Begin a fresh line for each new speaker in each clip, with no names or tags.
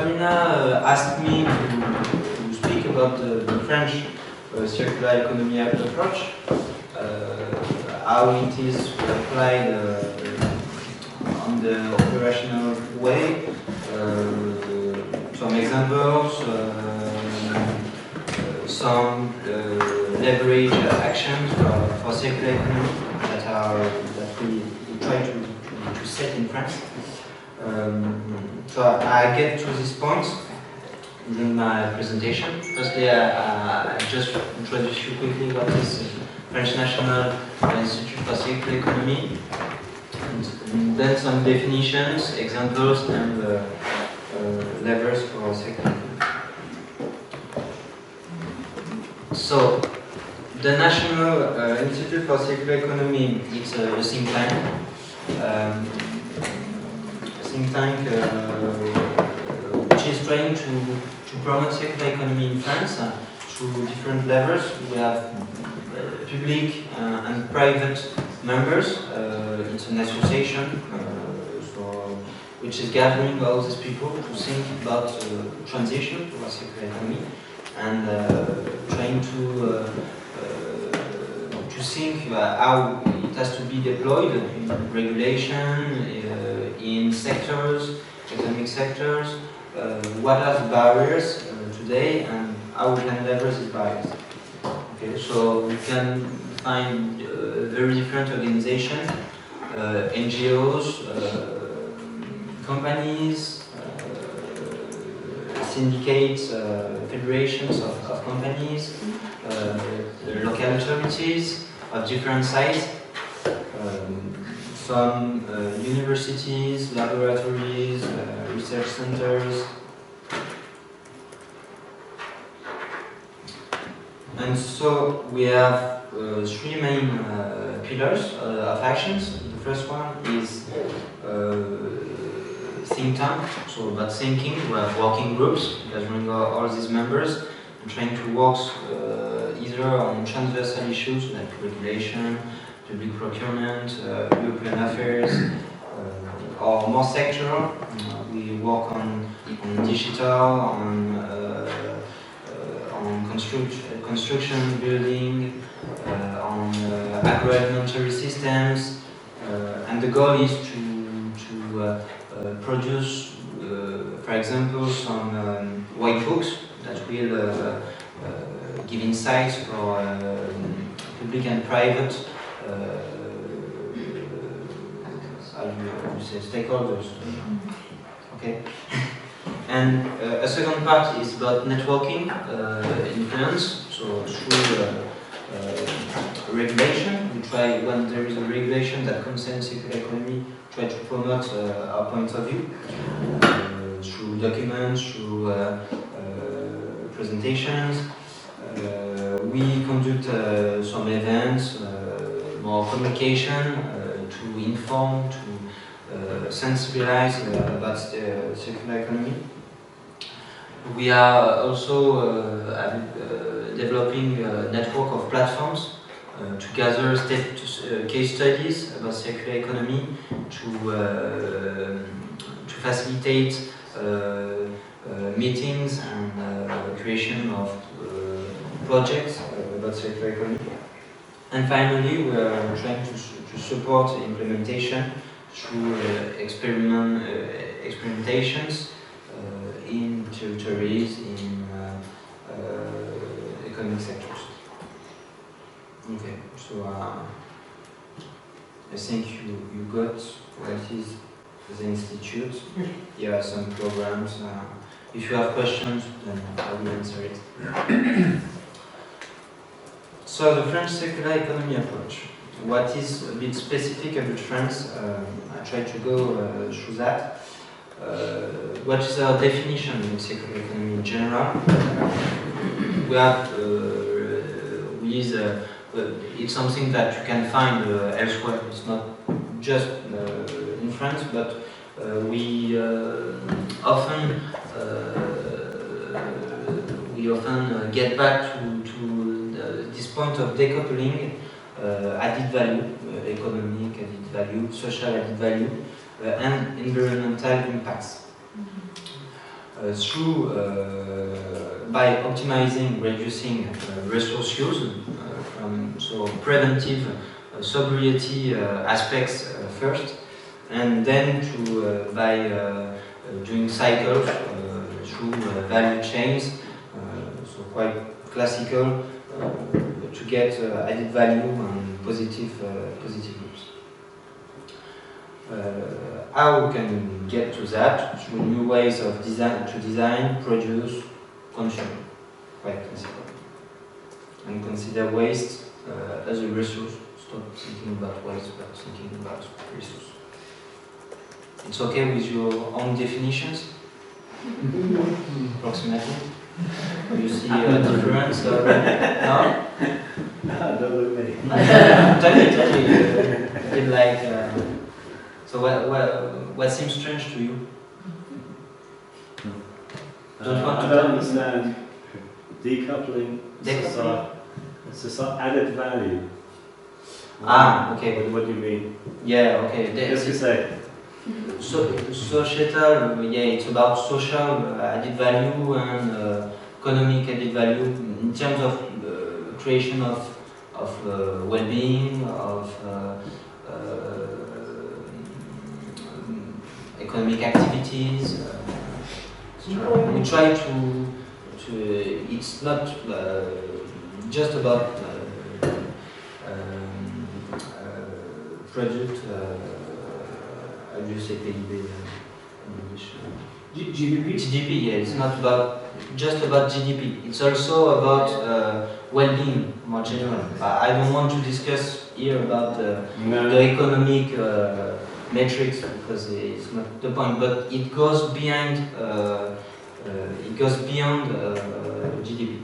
Sabrina asked me to speak about the French circular economy approach, how it is applied on the operational way, some examples, some leverage actions for circular economy that we try to set in France. So I get to this point during my presentation. Firstly, I just introduce you quickly what is French National Institute for Circular Economy, and then some definitions, examples, and levers for circular economy. So, the National Institute for Circular Economy, it's a think tank. Which is trying to promote circular economy in France through different levels. We have public and private members. It's an association which is gathering all these people to think about transition to a circular economy and trying to think how it has to be deployed in regulation, in sectors, economic sectors, what are the barriers today and how we can leverage these barriers. Okay, so we can find very different organizations, NGOs, companies, syndicates, federations of companies, local authorities of different sizes, some universities, laboratories, research centers. And so we have three main pillars of actions. The first one is think tank, so about thinking. We have working groups gathering all these members and trying to work either on transversal issues like regulation, public procurement, European affairs, or more sectoral. We work on digital, on construction, building, on agroalimentary systems, and the goal is to produce, for example, some white books that will give insights for public and private stakeholders. Okay. And a second part is about networking influence. So through regulation, we try, when there is a regulation that concerns circular economy, try to promote our point of view through documents, through presentations. We conduct some events, more communication to inform, to sensibilize about the circular economy. We are also developing a network of platforms to gather case studies about circular economy, to facilitate meetings and creation of projects about circular economy. And finally, we are trying to support implementation through experimentations in territories, in economic sectors. Okay, so I think you got what is the Institute. Here are some programs. If you have questions, then I will answer it. So the French circular economy approach. What is a bit specific about France? I try to go through that. What is our definition of circular economy in general? We have, it's something that you can find elsewhere. It's not just in France, but we often get back to this point of decoupling added value, economic added value, social added value, and environmental impacts. through by optimizing, reducing resource use, so preventive sobriety aspects first, and then by doing cycles through value chains, so quite classical, to get added value and positive loops. How we can get to that? Through new ways of design, produce, consume, quite classical, and consider waste as a resource. Stop thinking about waste, but thinking about resource. It's okay with your own definitions? Approximately? You see a difference? No?
No, don't look at me.
Tell me, like, so what seems strange to you?
I don't understand decoupling.
Decoupling?
It's added value.
Okay.
What do you mean?
Yeah, okay.
Just to say.
Societal, yeah, it's about social added value and economic added value in terms of creation of well-being, of economic activities. We try to it's not just about product. How do you say PIB in English?
GDP?
GDP, yeah, it's not just about GDP. It's also about well-being, more general. I don't want to discuss here about the economic metrics because it's not the point. But it goes beyond. GDP.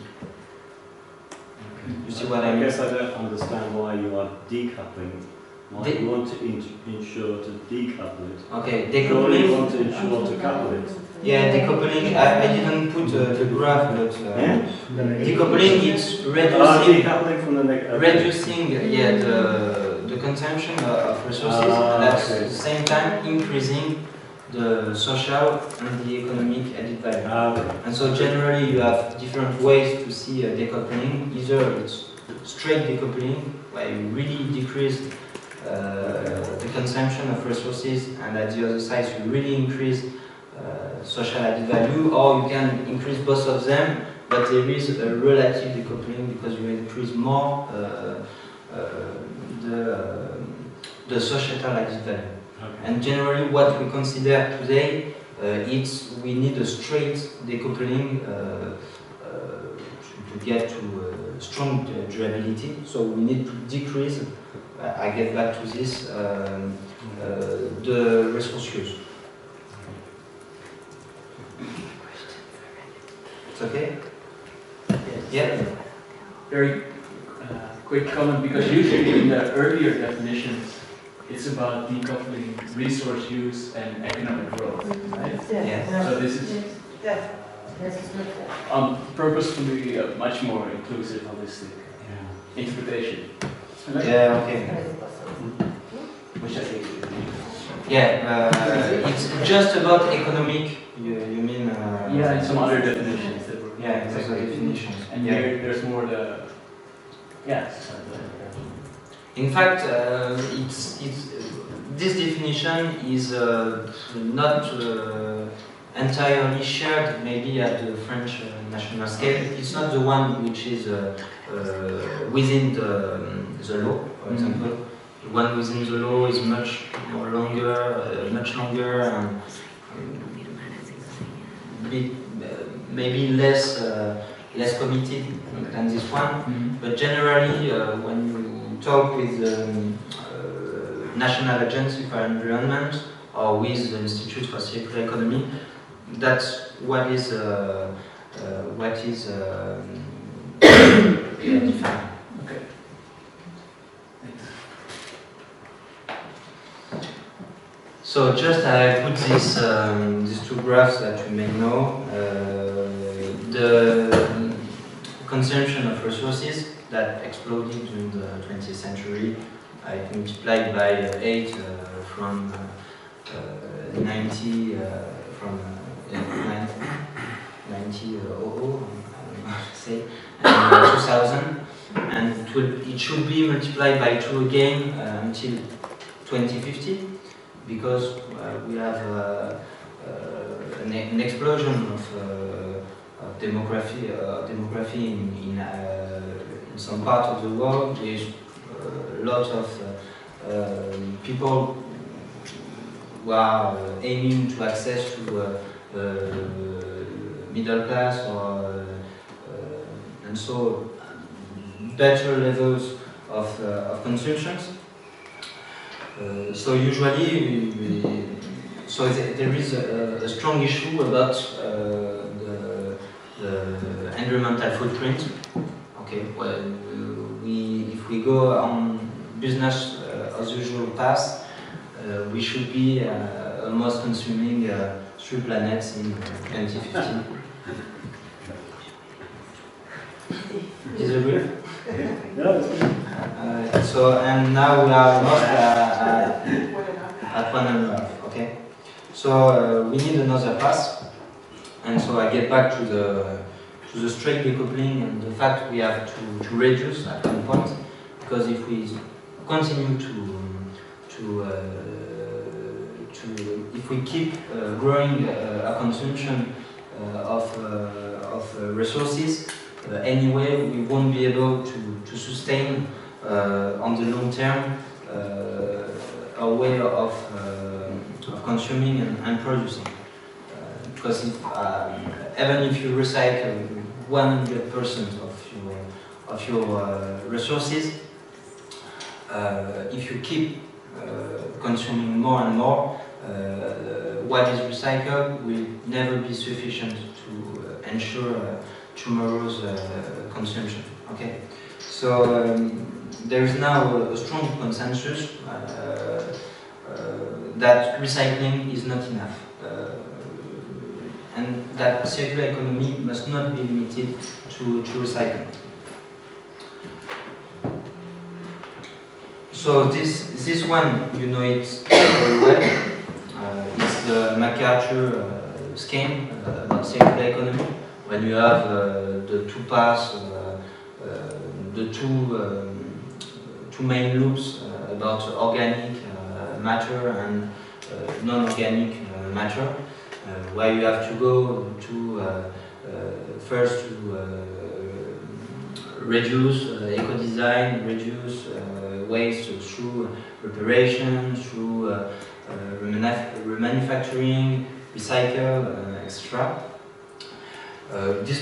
You see what I mean?
I guess I don't understand why you are decoupling. Why you want to ensure to decouple it?
Okay,
Surely you
decoupling.
want to ensure to couple it.
Yeah, decoupling. I didn't put the graph, but decoupling is reducing.
Decoupling from the negative.
Reducing, yeah, the consumption of resources, and at the same time increasing the social and the economic added value. And so generally you have different ways to see decoupling. Either it's straight decoupling, where you really decrease the consumption of resources, and at the other side you really increase social added value, or you can increase both of them, but there is a relative decoupling because you increase more the societal added value. Okay. And generally what we consider today, we need a straight decoupling to get to strong durability, so we need to decrease, I get back to this, the resource use. It's okay? Yeah?
Very quick comment, because usually in the earlier definitions, it's about decoupling resource use and economic growth, right?
Yeah.
So this is purposefully a much more inclusive, holistic interpretation.
Yeah, okay.
Which I think.
Yeah, it's just about economic, you mean?
Yeah, and some other definitions that were.
Yeah, there's other definitions.
And here, there's more the. Yeah.
In fact, this definition is not entirely shared, maybe at the French national scale. It's not the one which is within the law, for example. The one within the law is much longer, and maybe less committed than this one. But generally, when you talk with the National Agency for Environment or with the Institute for Circular Economy, that's what is defined.
Okay.
So just I put these two graphs that you may know. The consumption of resources that exploded during the 20th century, I multiplied by 8 from 90 from 2000, I don't know how to say, and 2000, and it should be multiplied by 2 again until 2050, because we have an explosion of demography in some part of the world. There's a lot of people who are aiming to access to middle class, or and so better levels of consumptions. So usually, there is a strong issue about the environmental footprint. Okay, well, if we go on business as usual path, we should be almost consuming 3 planets in 2050. Disagree?
No, it's good.
So, and now we are almost at 1.5. Okay, so we need another path, and so I get back to the straight decoupling and the fact we have to reduce at one point, because if we continue if we keep growing a consumption of resources, anyway, we won't be able to sustain on the long term a way of consuming and producing. Because even if you recycle 100% of your resources, if you keep consuming more and more, what is recycled will never be sufficient to ensure tomorrow's consumption. Okay, so there is now a strong consensus that recycling is not enough, and that circular economy must not be limited to recycling. So this one, you know it very well. It's the MacArthur scheme about circular economy, when you have the 2 paths, the two main loops about organic matter and non-organic matter, where you have to go to first to reduce eco-design, reduce waste through reparation, through remanufacturing, recycle, etc. This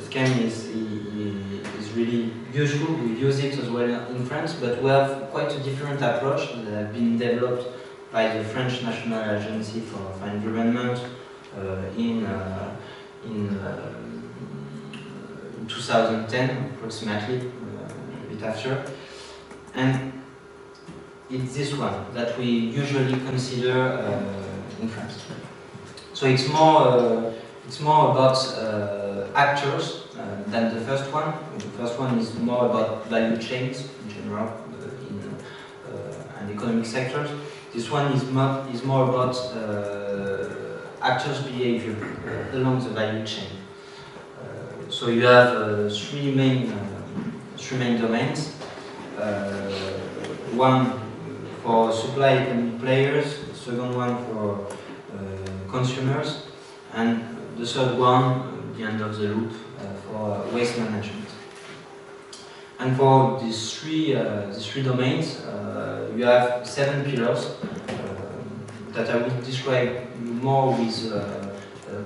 scheme is really useful. We use it as well in France, but we have quite a different approach that has been developed by the French National Agency for Environment in 2010, approximately, a bit after. And it's this one that we usually consider in France. So it's more about actors than the first one. The first one is more about value chains in general and economic sectors. This one is more about actors' behavior along the value chain. So you have 3 main domains. One for supply economic players, the second one for consumers, and the third one, the end of the loop, for waste management. And for these three domains, you have 7 pillars that I will describe more with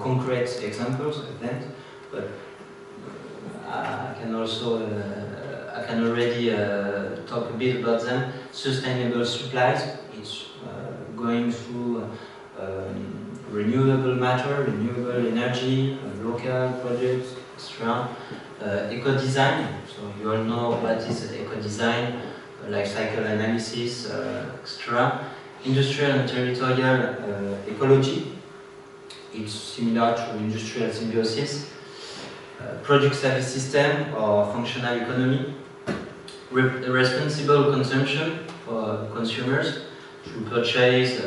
concrete examples at the end, but I can also I can already talk a bit about them. Sustainable supplies, it's going through renewable matter, renewable energy, local products, etc. Eco-design, so you all know what is eco-design, life cycle analysis, etc. Industrial and territorial ecology, it's similar to industrial symbiosis. Product service system or functional economy. Responsible consumption for consumers through purchase,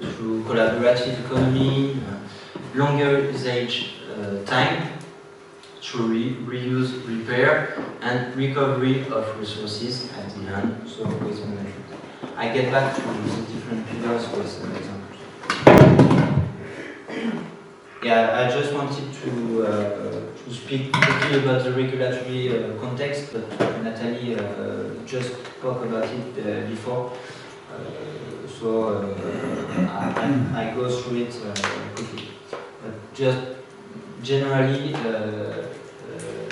through collaborative economy, longer usage time through reuse, repair, and recovery of resources at the end, so waste management. I get back to the different pillars with some examples. Yeah, I just wanted to speak quickly about the regulatory context, but Nathalie just spoke about it before, so I go through it quickly. But just generally,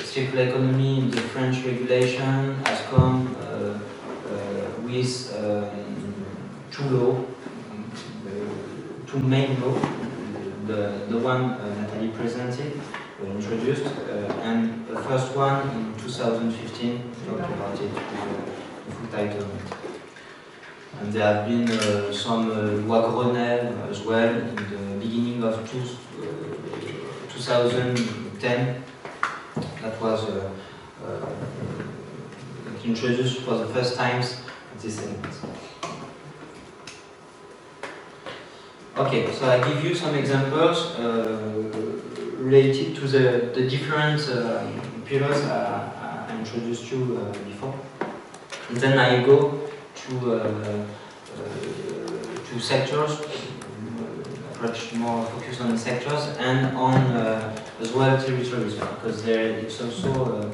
circular economy in the French regulation has come with two laws, two main laws. The one Nathalie presented, introduced, and the first one in 2015 talked about it with the full title. And there have been some loi Grenelle as well in the beginning of 2010. That was introduced for the first times at this event. Okay, so I give you some examples related to the different pillars I introduced you before. And then I go to sectors, approach more focus on sectors and on as well territories, because there it's also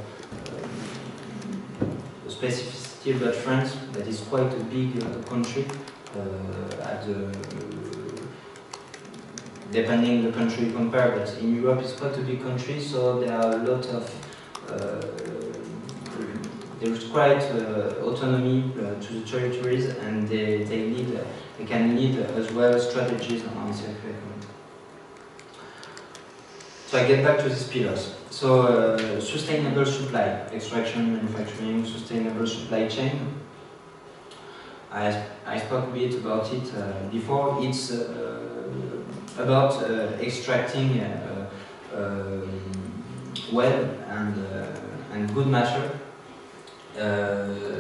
a specificity about France that is quite a big country at the depending the country you compare, but in Europe it's quite a big country, so there are a lot of there is quite autonomy to the territories, and they can lead as well strategies on circular economy. So I get back to these pillars. So sustainable supply, extraction, manufacturing, sustainable supply chain. I spoke a bit about it before. It's about extracting well and good matter.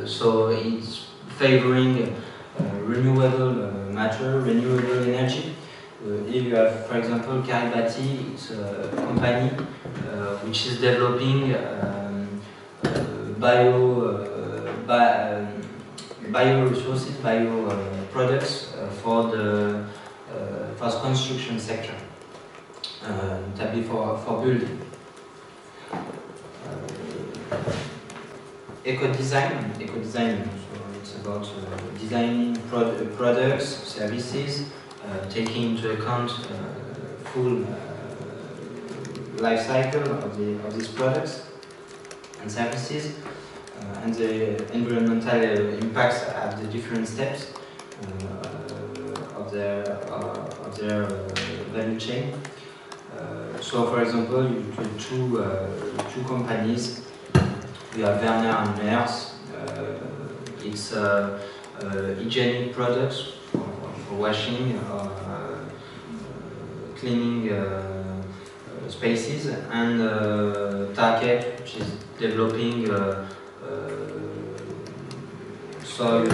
So it's favoring renewable matter, renewable energy. Here you have, for example, CREIDD. It's a company which is developing bioresources, products for the construction sector, notably for building. Eco-design, so it's about designing products, services, taking into account full life cycle of these products and services, and the environmental impacts at the different steps of their value chain. So, for example, you put two companies. We have Werner and Mers. It's hygienic products for washing or cleaning spaces, and Target, which is developing soils.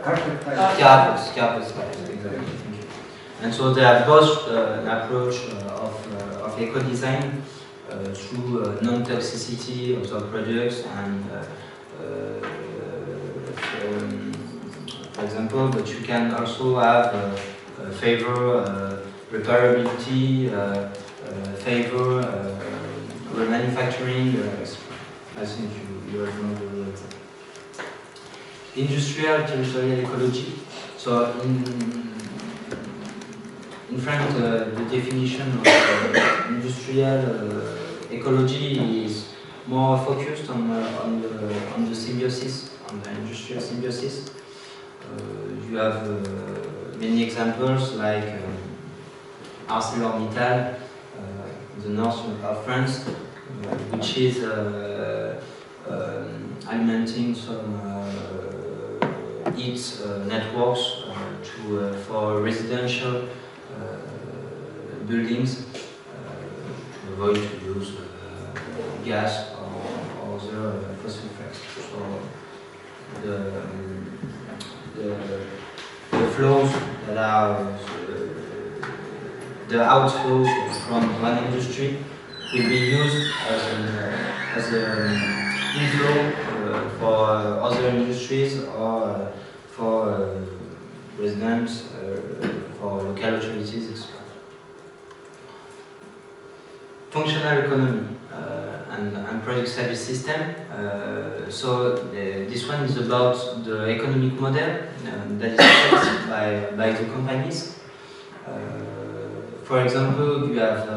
Carpets, exactly. And so they have both an approach of eco-design through non-toxicity of the products and, for example, but you can also have favor repairability, favor remanufacturing. I think you have known the industrial territorial ecology. So in France, the definition of industrial ecology is more focused on the symbiosis, on the industrial symbiosis. You have many examples like ArcelorMittal, in the north of France, which is alimenting some its networks for residential buildings to avoid to use gas or other fossil fuels. So the flows that are the outflows from one industry will be used as an inflow for other industries or for residents, for local authorities, etc. Functional economy and project service system. This one is about the economic model that is set by the companies. For example, you have,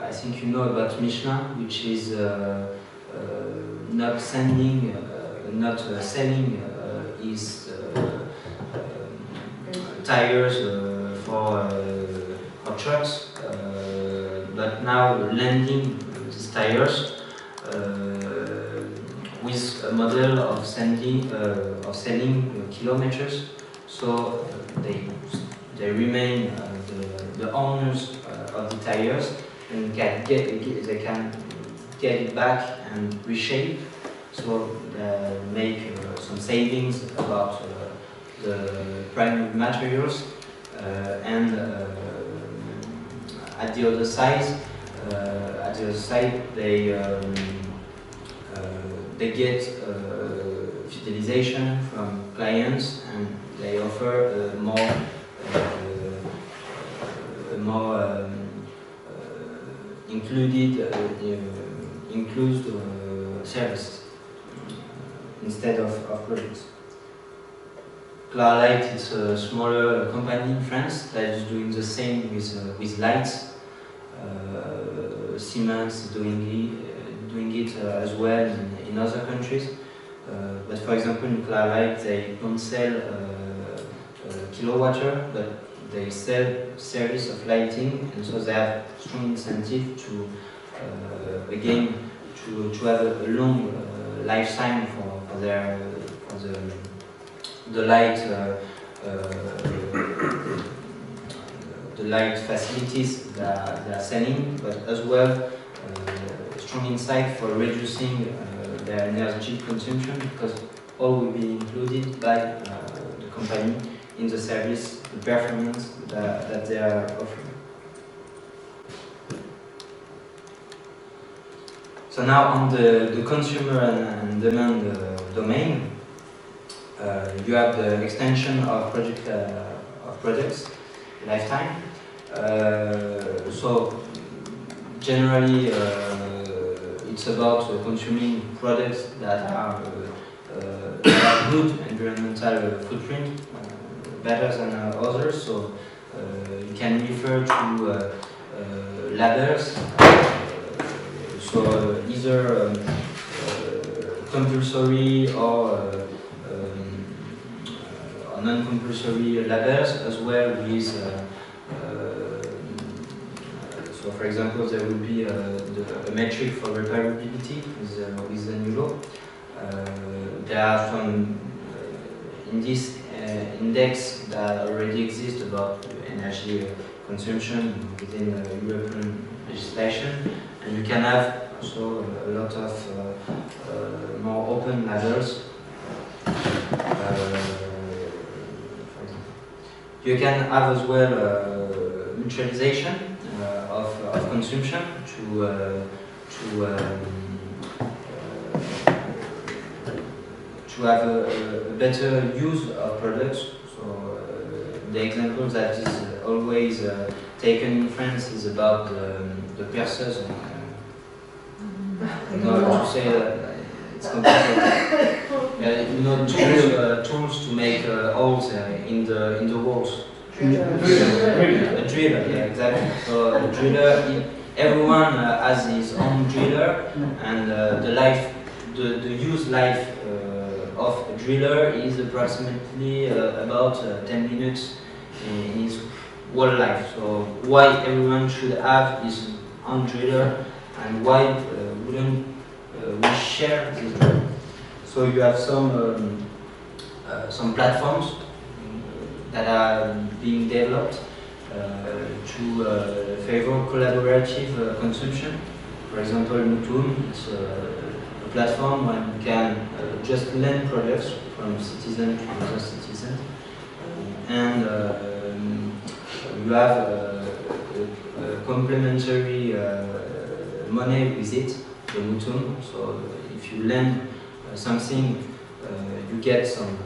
I think you know about Michelin, which is not selling his tires for trucks, but now lending these tires with a model of selling kilometers, so they remain the owners of the tires and they can get it back and reshape, so make some savings about the primary materials, and at the other side they get fidelization from clients, and they offer more included services instead of projects. CREIDD is a smaller company in France that is doing the same with lights. Siemens is doing it as well in other countries. But for example, in CREIDD they don't sell kilowatt-hour, but they sell service of lighting, and so they have strong incentive to again to have a long lifetime for the light facilities that they are selling, but as well strong insight for reducing their energy consumption, because all will be included by the company in the service, the performance that they are offering. So now on the consumer and demand domain, you have the extension of products lifetime. So generally, it's about consuming products that are good environmental footprint, better than others. So you can refer to labels. So either compulsory or non-compulsory labels, as well with so for example there will be a metric for repairability with the new law. There are some in this index that already exist about energy consumption within European legislation, and you can have also a lot of more open labels. You can have as well mutualization of consumption to have a better use of products. So the example that is always taken in France is about the perceuse. To say that it's complicated. Tools to make holes in the walls. A driller, yeah, exactly. So a driller, everyone has his own driller, and the use life of a driller is approximately about 10 minutes in his whole life. So why everyone should have his own driller, and why wouldn't we share this driller? So you have some platforms that are being developed to favor collaborative consumption. For example, Mutum, it's a platform where you can just lend products from citizen to other citizen, and you have a complementary money with it, the mutum. So if you lend something, you get some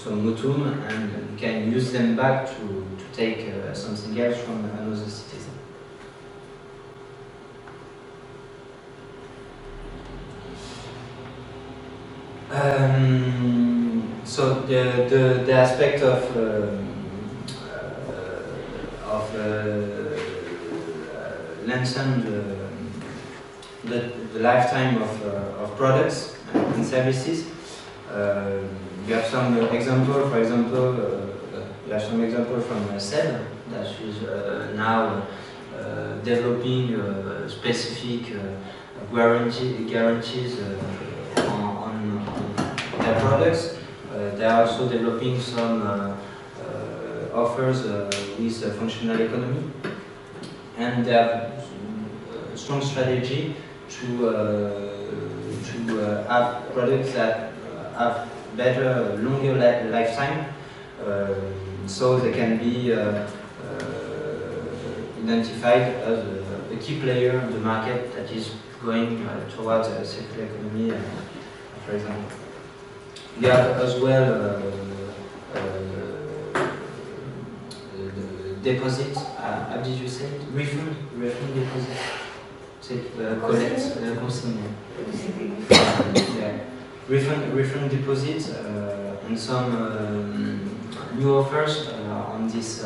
mutum, and you can use them back to take something else from another citizen. So the aspect of lengthen the lifetime of products and services. You have some example. For example, you have some example from CREIDD that is now developing specific guarantees on their products. They are also developing some offers with functional economy, and they have a strong strategy to have products that have better, longer lifetime, so they can be identified as a key player in the market that is going towards a circular economy, for example. You have as well deposit, how did you say it? Refund deposit. Collect, consignment. Yeah. Refund deposit and some new offers on this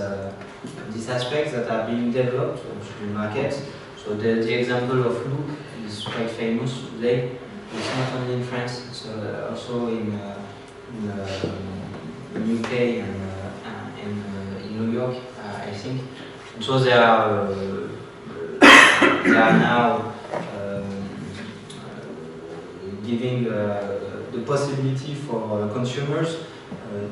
aspect that are being developed to the market. So the example of Loop is quite famous today. It's not only in France, it's also in UK and in New York, I think. And so they are now giving the possibility for consumers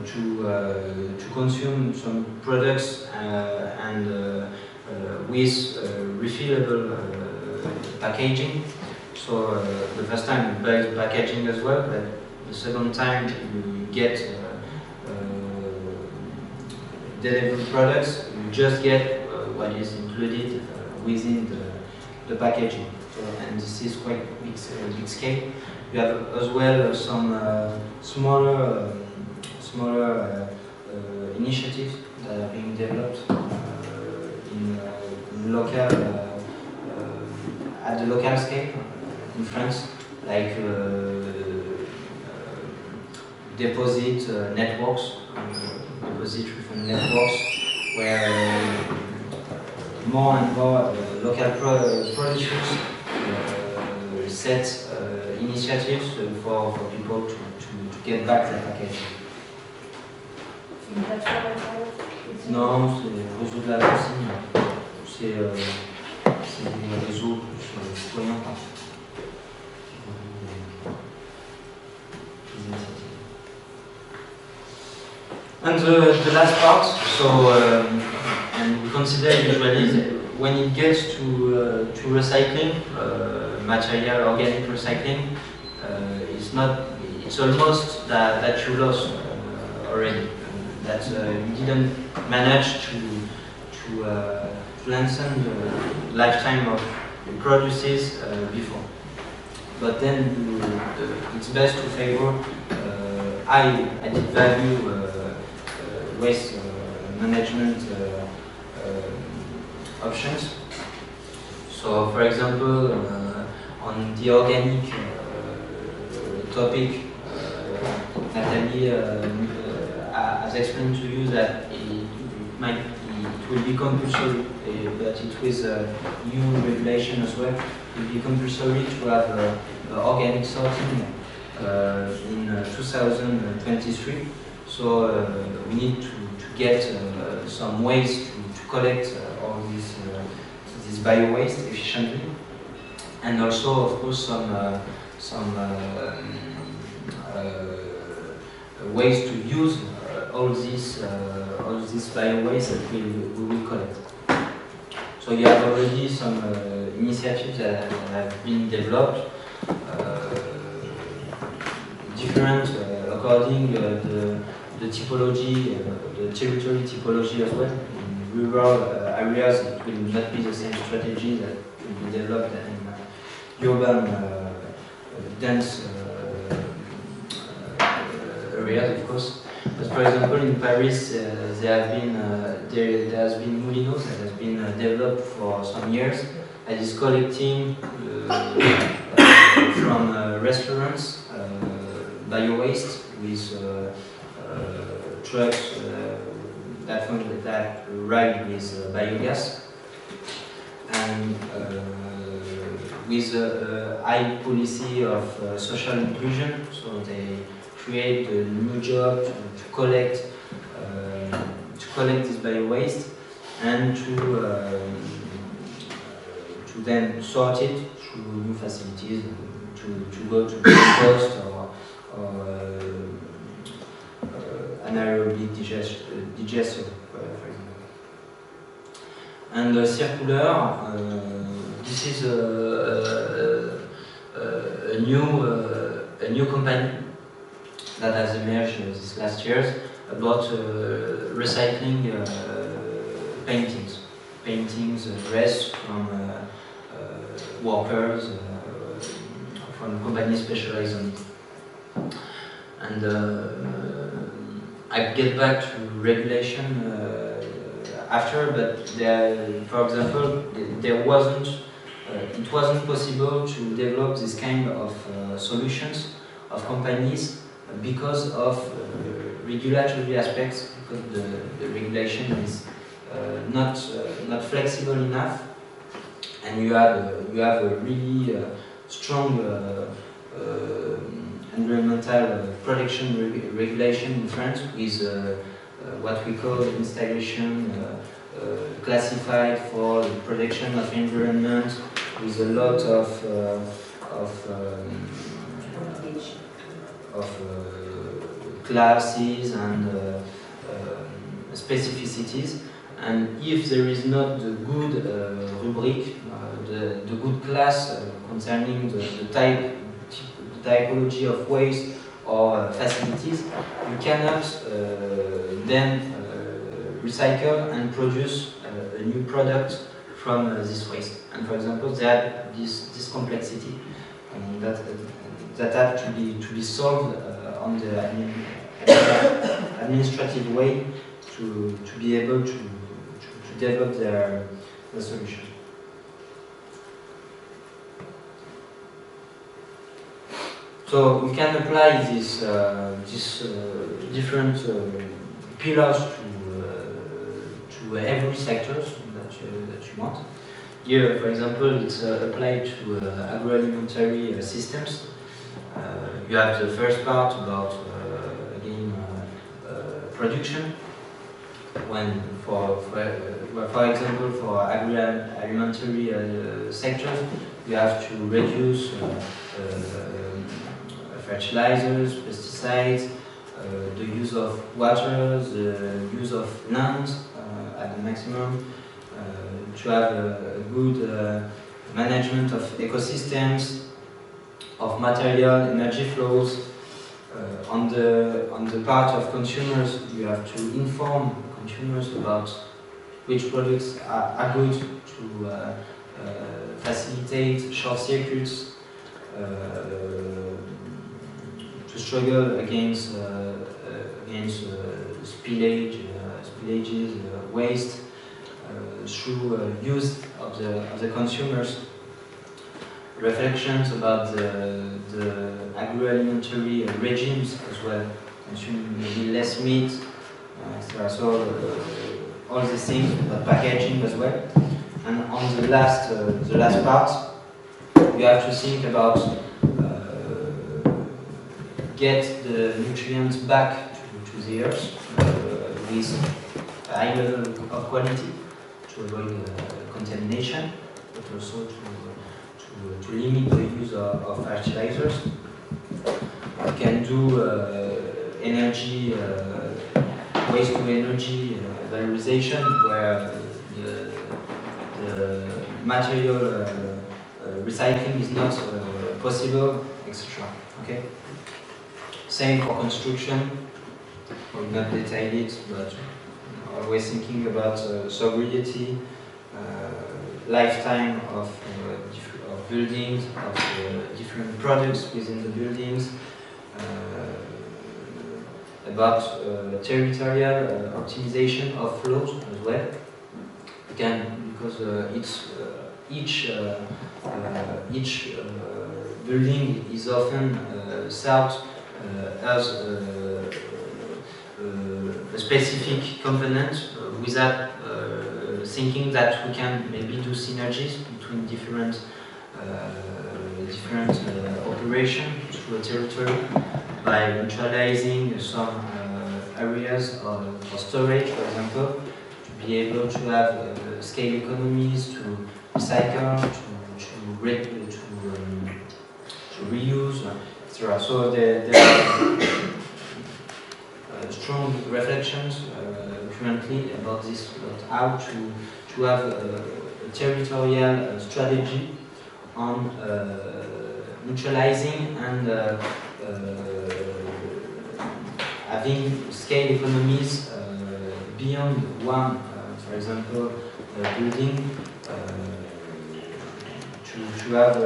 to consume some products and with refillable packaging. So the first time you buy the packaging as well, but the second time you get delivered products, you just get what is included within the packaging. So, and this is quite big scale. You have as well some smaller initiatives that are being developed in local at the local scale in France, like deposit networks, deposit refund networks, where more and more local producers set initiatives for people to get back their packaging. Non, c'est réseau de la consigne. C'est des réseaux citoyens. And the last part, so and we consider usually when it gets to recycling, material organic recycling, it's almost that you lost already, that you didn't manage to lengthen the lifetime of the produces before. But then it's best to favor high added value waste management options. So, for example, on the organic topic, Nathalie has explained to you that it will be compulsory, but it with new regulation as well, it will be compulsory to have organic sorting in 2023. So we need to get some ways to collect all this bio waste efficiently, and also, of course, some ways to use all this bio waste that we will collect. So you have already some initiatives that have been developed. different according the typology, the territory typology as well. In rural areas, it will not be the same strategy that will be developed in urban dense areas, of course. But for example, in Paris, there has been Moulinos that has been developed for some years, and is collecting from restaurants bio-waste with trucks that ride with biogas, and with a high policy of social inclusion. So they create a new job to collect this bio-waste and to then sort it through new facilities, to go to compost or anaerobic digester, for example. And circular, this is a new company that has emerged these last years about recycling paintings, dress from workers from companies specialized on it. And I get back to regulation after, but for example, it wasn't possible to develop this kind of solutions of companies because of regulatory aspects, because the regulation is not flexible enough, and you have a really strong environmental protection regulation in France with what we call installation classified for the protection of environment, with a lot of classes and specificities. And if there is not the good rubric, the good class concerning the typology of waste or facilities, you cannot then recycle and produce a new product from this waste. And for example, they had this complexity that had to be solved on the administrative way to be able to develop their solution. So we can apply these different pillars to every sector that you want. Here, for example, it's applied to agroalimentary systems. You have the first part about again production. When for example, for agroalimentary sectors, you have to reduce fertilizers, pesticides, the use of water, the use of land at the maximum, to have a good management of ecosystems, of material, energy flows. On the part of consumers, you have to inform consumers about which products are good to facilitate short circuits, to struggle against spillages, waste, through use of the consumers. Reflections about the agroalimentary regimes as well, consuming maybe less meat, etc. So all these things about packaging as well. And on the last part, you have to think about get the nutrients back to the earth with a high level of quality to avoid contamination, but also to limit the use of fertilizers. We can do energy, waste to energy valorization, where the material recycling is not possible, etc. Okay. Same for construction. I will not detail it, but always thinking about sobriety, lifetime of buildings, of different products within the buildings, about territorial optimization of flows as well. Again, because each building is often served as a specific component without thinking that we can maybe do synergies between different operations through a territory by neutralizing some areas for storage, for example, to be able to have scale economies, to recycle, to reuse, etc. So there are strong reflections currently about this, about how to have a territorial strategy on neutralizing and having scale economies beyond one, for example, building, to have a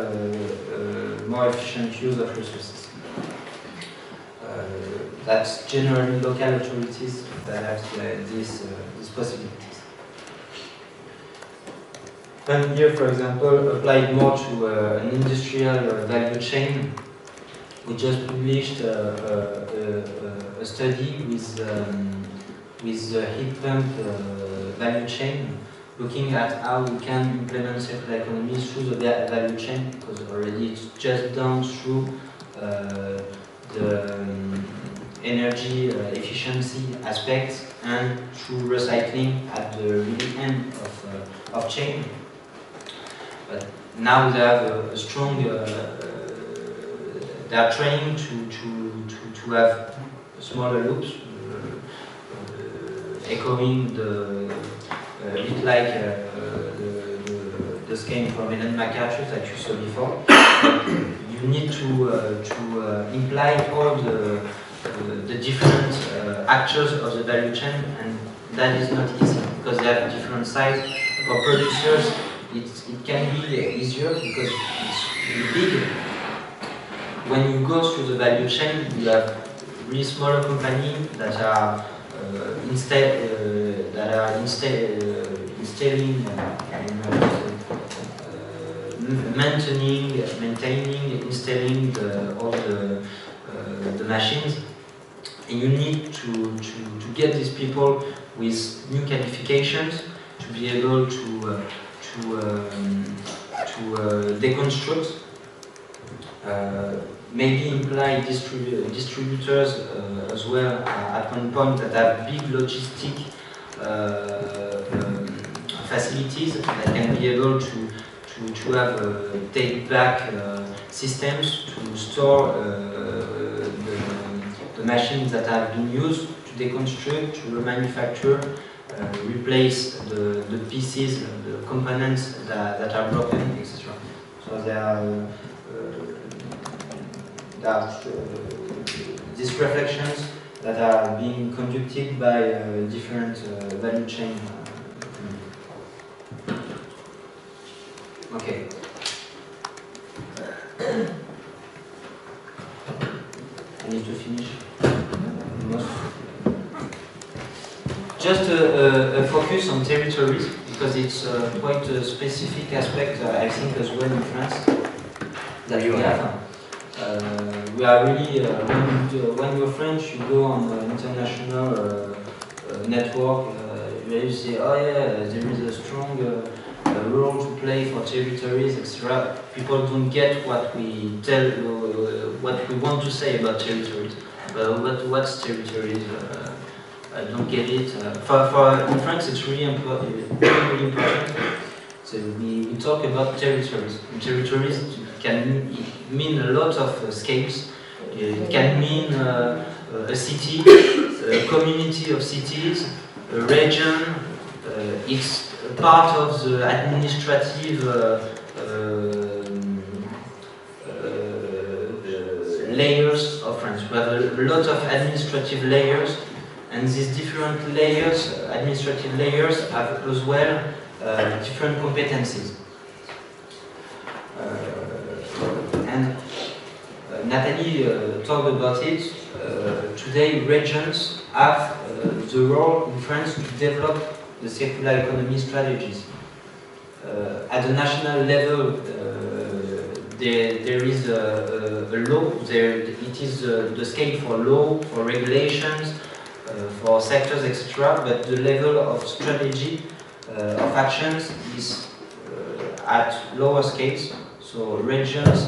more efficient use of resources. That's generally local authorities that have these possibilities. And here, for example, applied more to an industrial value chain. We just published a study with the heat pump value chain, looking at how we can implement circular economy through the value chain, because already it's just done through the energy efficiency aspects and through recycling at the really end of chain. But now they have a strong, they are trying to have smaller loops, echoing a bit like the scheme from Ellen MacArthur that you saw before. You need to imply all the different actors of the value chain, and that is not easy because they have different sizes. For producers, it can be easier because it's really big. When you go through the value chain, you have really smaller companies that are maintaining, installing all the machines, and you need to get these people with new qualifications to be able to deconstruct. Maybe imply distributors as well at one point that have big logistic facilities that can be able to have take-back systems to store the machines that have been used, to deconstruct, to remanufacture, replace the pieces, the components that are broken, etc. So there are these reflections that are being conducted by different value chain. Okay. I need to finish. Just a focus on territories, because it's quite a specific aspect, I think, as well in France, that we have. We are really, when you're French, you go on an international network, you say, oh yeah, there is a strong role to play for territories, etc. People don't get what we tell, what we want to say about territories. What's territories? I don't get it. In France, it's really important. Really important. So we talk about territories. And territories can mean a lot of scales. It can mean a city, a community of cities, a region. It's part of the administrative layers of France. We have a lot of administrative layers, and these different layers, administrative layers, have as well different competencies. And Nathalie talked about it. Today, regions have the role in France to develop the circular economy strategies. At the national level, there is a law. It is the scale for law, for regulations, for sectors, etc. But the level of strategy of actions is at lower scales. So regions,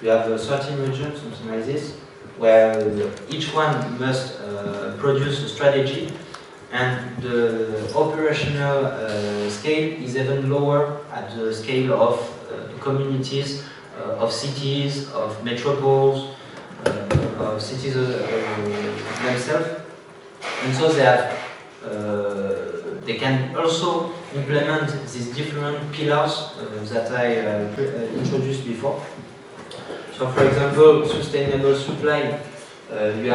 you have 13 regions, something like this, where each one must produce a strategy, and the operational scale is even lower at the scale of communities, of cities, of metropoles, of cities themselves. And so they can also implement these different pillars that I introduced before. So, for example, sustainable supply. You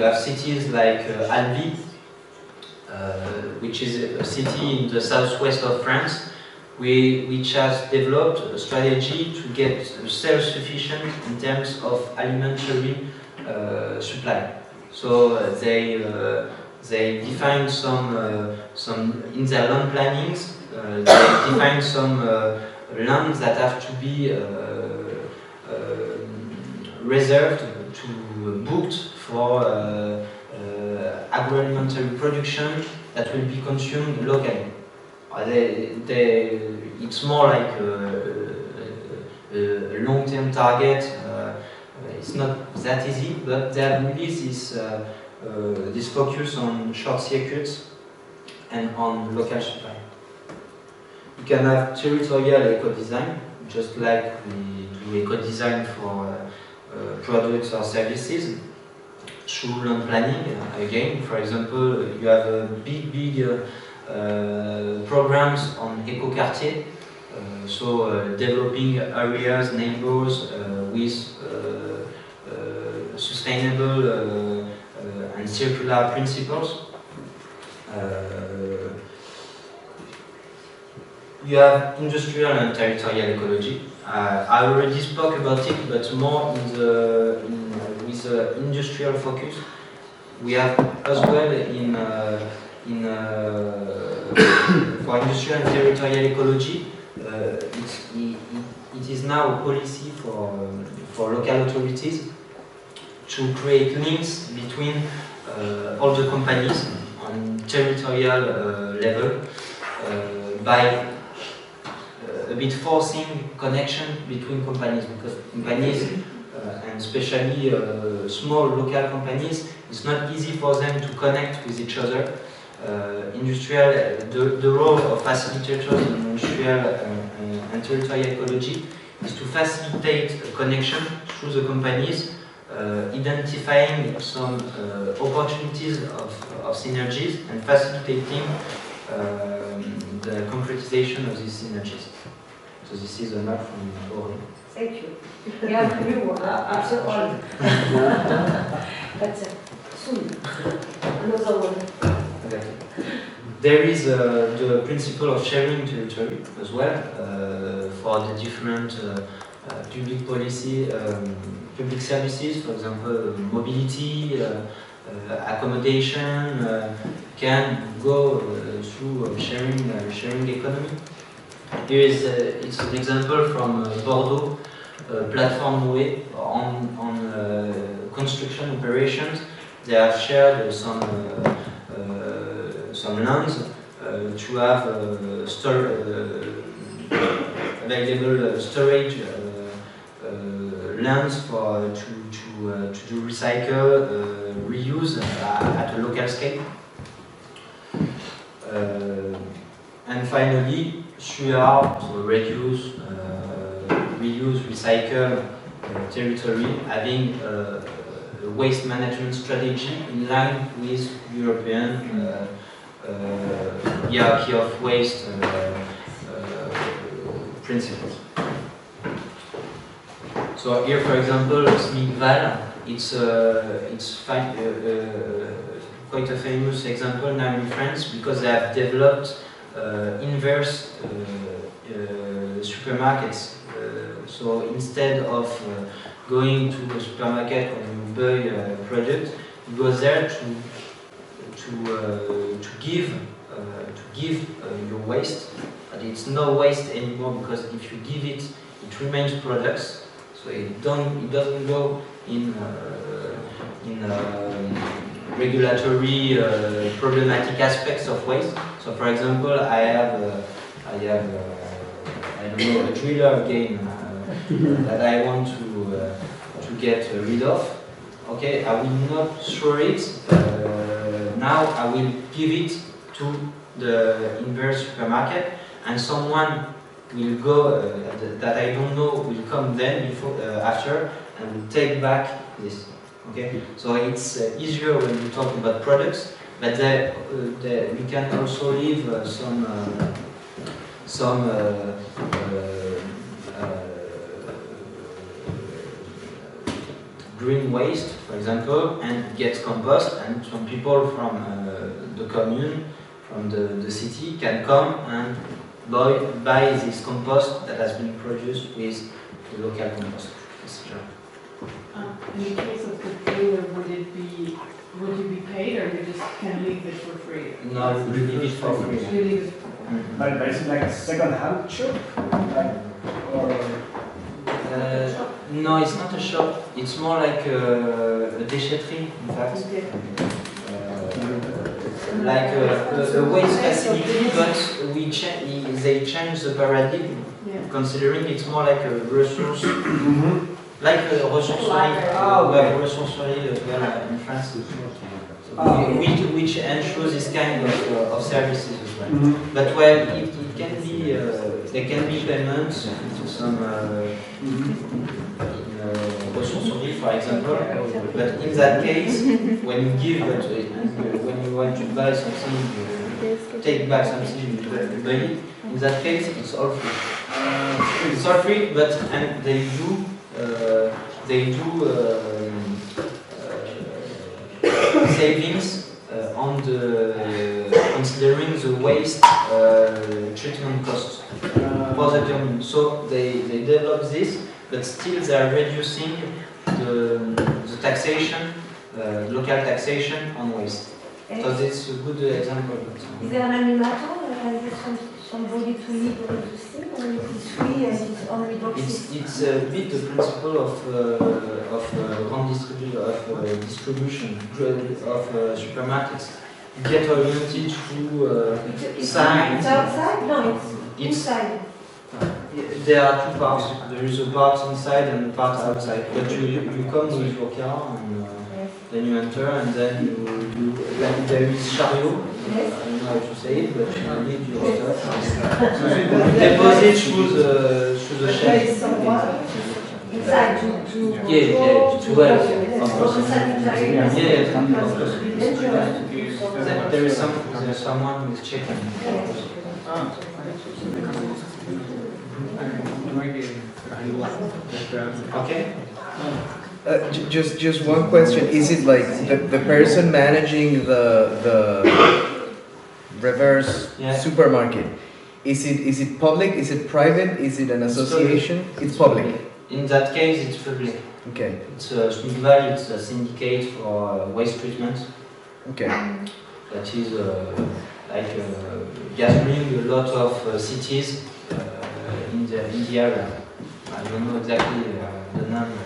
have cities like Albi, which is a city in the southwest of France, which has developed a strategy to get self-sufficient in terms of alimentary supply. So they define some in their land plannings. They define some lands that have to be reserved, booked for agroalimentary production that will be consumed locally. It's more like a long-term target. It's not that easy, but they have released this focus on short circuits and on local supply. You can have territorial eco-design, just like we do eco-design for products or services, through land planning. Again, for example, you have big programs on eco-quartier, so developing areas, neighbors with sustainable and circular principles. You have industrial and territorial ecology. I already spoke about it, but more with the industrial focus. We have as well for industrial and territorial ecology. It is now a policy for local authorities to create links between all the companies on territorial level by a bit forcing connection between companies, because companies, and especially small local companies, it's not easy for them to connect with each other. The role of facilitators in industrial and territorial ecology is to facilitate a connection through the companies, identifying some opportunities of synergies and facilitating the concretization of these synergies. So this is a map from Ori.
Thank you. You have a new one. It's old. But soon. Another one.
Okay. There is the principle of sharing territory as well for the different public policy, public services, for example, mobility, accommodation can go through sharing economy. Here is it's an example from Bordeaux, Platform Way on construction operations. They have shared some lands to have available storage lands to do recycle, reuse at a local scale. And finally, 3R, so reduce, reuse, recycle territory, having a waste management strategy in line with European hierarchy of waste principles. So here, for example, SMICVAL, it's quite a famous example now in France because they have developed inverse supermarkets. So instead of going to a supermarket when you buy a product, you go there to give your waste. But it's no waste anymore because if you give it, it remains products. So it doesn't go in regulatory problematic aspects of waste. So for example, I have I don't know, a driller game that I want to get rid of. Okay, I will not throw it. Now I will give it to the inverse supermarket, and someone will go that I don't know will come then before after and will take back this. Okay, so it's easier when we talk about products, but we can also leave some green waste, for example, and get compost, and some people from the commune, from the city, can come and buy this compost that has been produced with the local compost.
In the case of the dealer, would you be paid, or you just can leave it for free?
No, we leave it for free.
You leave it.
But it's like a second-hand shop, like, or
no, it's not a shop. It's more like a déchetterie, in fact. Like a waste facility, but they change the paradigm, considering it's more like a resource, like a ressourcerie, ressourcerie as well in France, which ensures this kind of services as well. But well, it can be, there can be payments to some ressourcerie, for example. But in that case, when you give, when you want to buy something, take back something, you buy it. In that case, it's all free. It's all free, but and they do savings on the considering the waste treatment costs for the commune. So they develop this, but still they are reducing the taxation, local taxation on waste. So this is a good example.
Is there an animator, somebody to lead all the thing, or is it free and it's only boxes?
It's a bit the principle of distribution of supermarkets. You get oriented through signs.
It's outside? No, it's inside.
There are two parts. There is a part inside and a part outside. But you come with your car and then you enter, and then then there is chariot. I don't know how to say it, but you need your stuff. Deposit through the shelf.
There is someone inside to
well, of course. There is someone who is checking. Okay.
Just one question. Is it like the person managing the reverse supermarket? Is it public? Is it private? Is it an association? It's public.
In that case, it's public.
Okay.
It's SMICVAL. It's a syndicate for waste treatment.
Okay.
That is gathering a lot of cities in the area. I don't know exactly the number.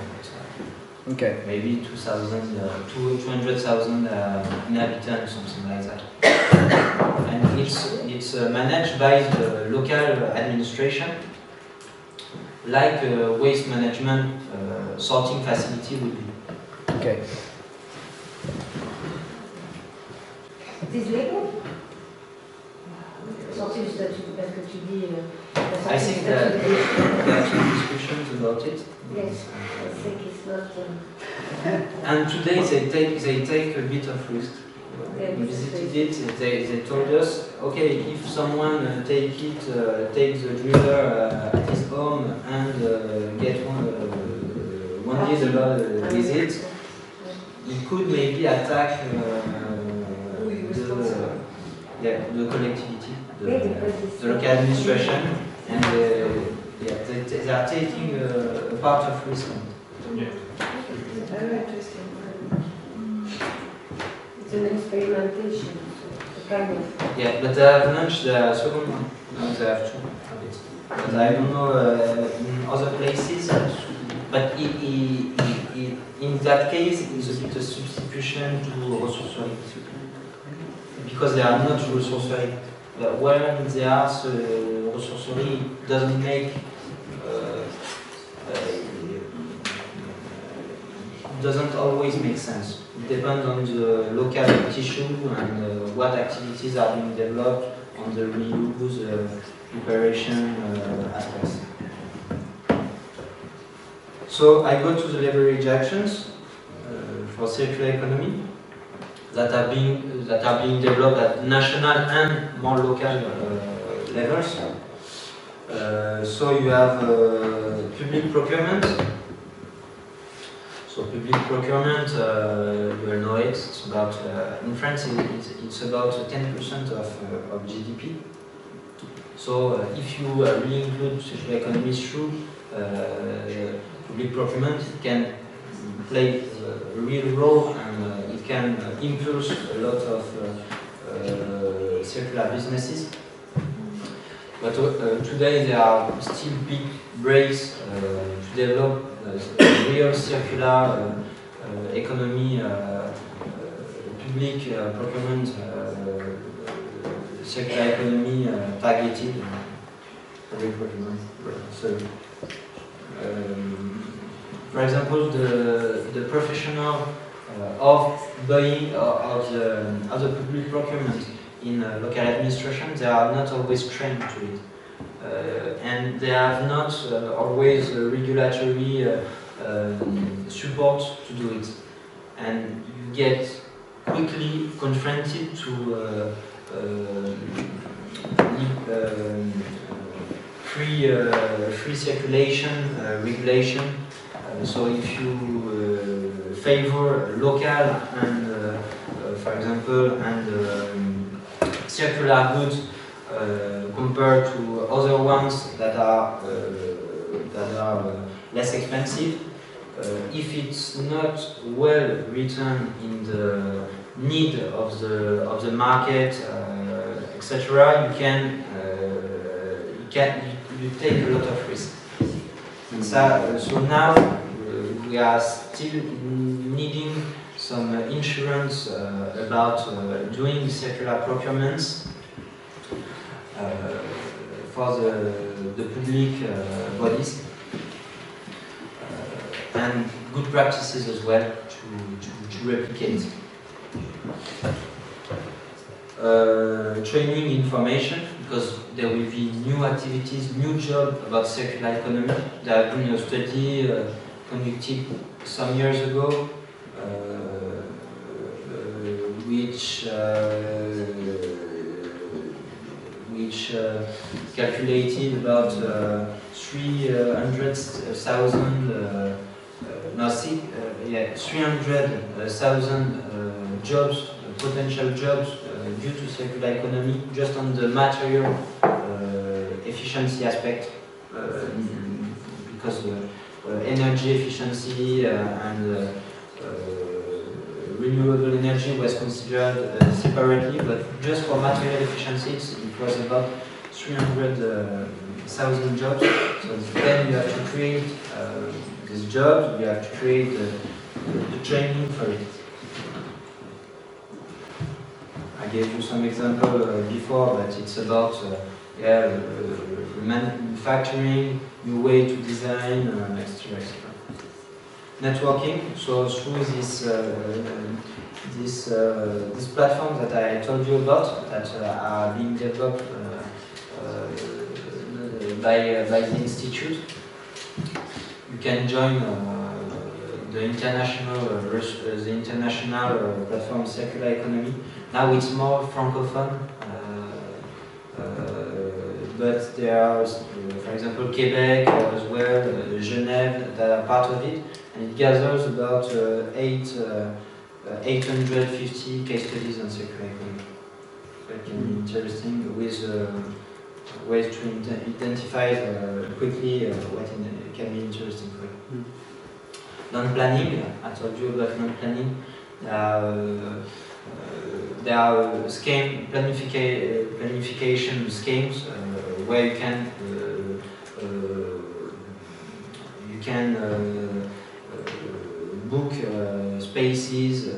Okay.
Maybe 200,000 inhabitants, something like that. And it's managed by the local administration, like a waste management sorting facility would be.
Okay.
It is legal? Sortir du statut, parce que tu dis...
I think that there are some discussions about it.
Yes, I think it's not...
And today they take a bit of risk. We visited it, they told us, okay, if someone takes the driller at his home and get did a lot with it. He could maybe attack the collectivity, the local administration, and they are taking a part of risk.
Very interesting. It's an experimentation, kind of.
Yeah, but they have launched the second one. No, they have two of it. But I don't know in other places. But in that case, it's a bit of substitution to ressourcerie. Because they are not ressourcerie. But when they are ressourcerie, it doesn't make doesn't always make sense. It depends on the local tissue and what activities are being developed on the reuse preparation aspects. So I go to the leverage actions for circular economy that are being developed at national and more local levels. So you have public procurement. So public procurement, you will know it. It's about in France it's about 10% of GDP. So if you really include circular economy through public procurement, it can play a real role and it can impulse a lot of circular businesses. But today there are still big breaks to develop real circular economy, public procurement, circular economy targeted public procurement. So, for example, the professional of buying of the public procurement in local administration, they are not always trained to it. And they have not always regulatory support to do it. And you get quickly confronted to free circulation regulation. So if you favor local and, for example, and circular goods compared to other ones that are less expensive, if it's not well written in the need of the market, etc., you take a lot of risk. And so now we are still needing some insurance about doing circular procurements for the public bodies, and good practices as well to replicate. Training information, because there will be new activities, new jobs about circular economy. There have been a study conducted some years ago which calculated about 300,000 jobs, potential jobs due to circular economy, just on the material efficiency aspect, because energy efficiency and renewable energy was considered separately, but just for material efficiency it was about 300,000 jobs. So then you have to create these jobs, you have to create the training for it. I gave you some example before, but it's about manufacturing, new way to design, etc. Networking. So through this platform that I told you about, that are being developed by the institute, you can join the international platform Circular Economy. Now it's more francophone but there are, for example, Quebec as well, Genève that are part of it, and it gathers about 850 case studies on circular economy. So it can be interesting with ways to identify quickly what can be interesting for you. Non-planning, I told you about non-planning. There are planification schemes where you can book spaces,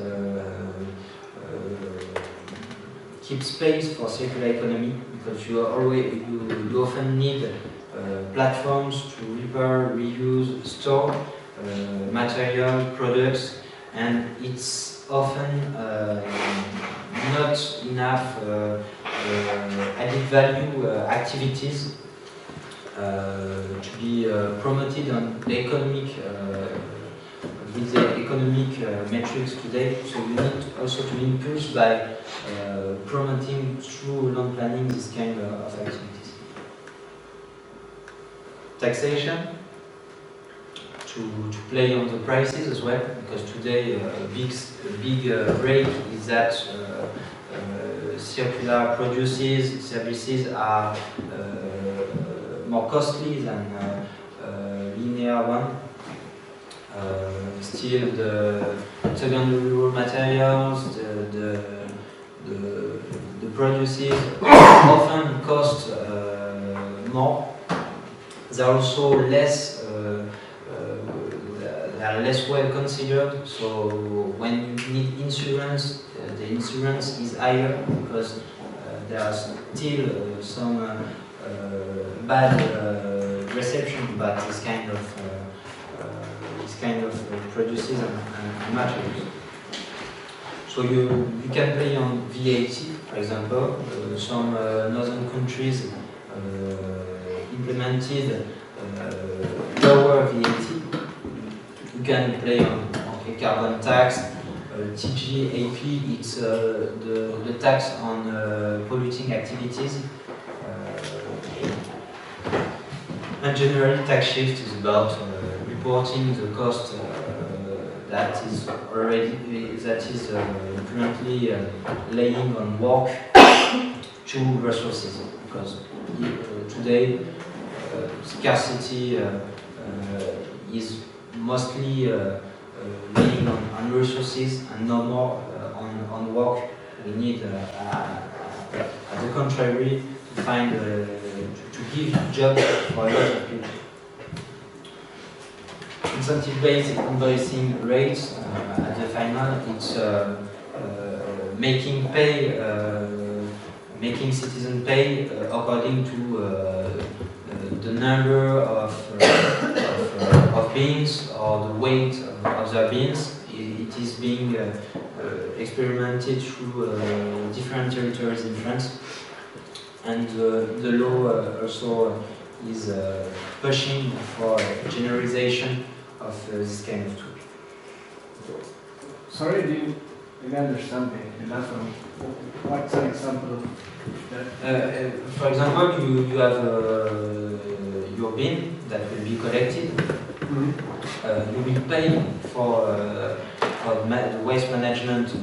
keep space for circular economy, because you often need platforms to repair, reuse, store material, products, and it's often not enough added value activities to be promoted on the economic with the economic metrics today. So you need also to impulse by promoting through non-planning this kind of activities. Taxation. To play on the prices as well, because today a big break is that circular services are more costly than linear one. Still, the secondary raw materials, the produces often cost more. They're also less well considered, so when you need insurance, the insurance is higher because there are still some bad reception about this kind of produces and materials. So you can play on VAT, for example. Some northern countries implemented lower VAT. You can play on carbon tax, TGAP, it's the tax on polluting activities. And generally, tax shift is about reporting the cost that is currently laying on work to resources, because today scarcity is mostly laying on resources and no more on work. We need, at the contrary, to find to give jobs for a lot of people. Incentive-based invoicing rates, at the final, it's making citizens pay according to the number of beans or the weight of their beans. It is being experimented through different territories in France, and the law also is pushing for generalization of this kind of tool.
Sorry, didn't understand the last one. What's an example of that?
For example, you have your bin that will be collected. You will pay for the waste management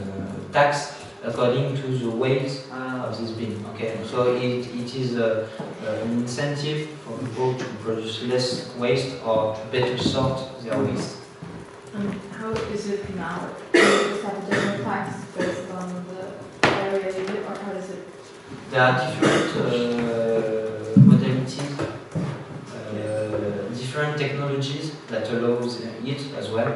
tax according to the weight of this bin. Okay, so it is an incentive for people to produce less waste or to better sort their waste.
How is it now? Do you just have a different tax based on the area you live, or how does it?
There are different modalities, different technologies that allows it as well.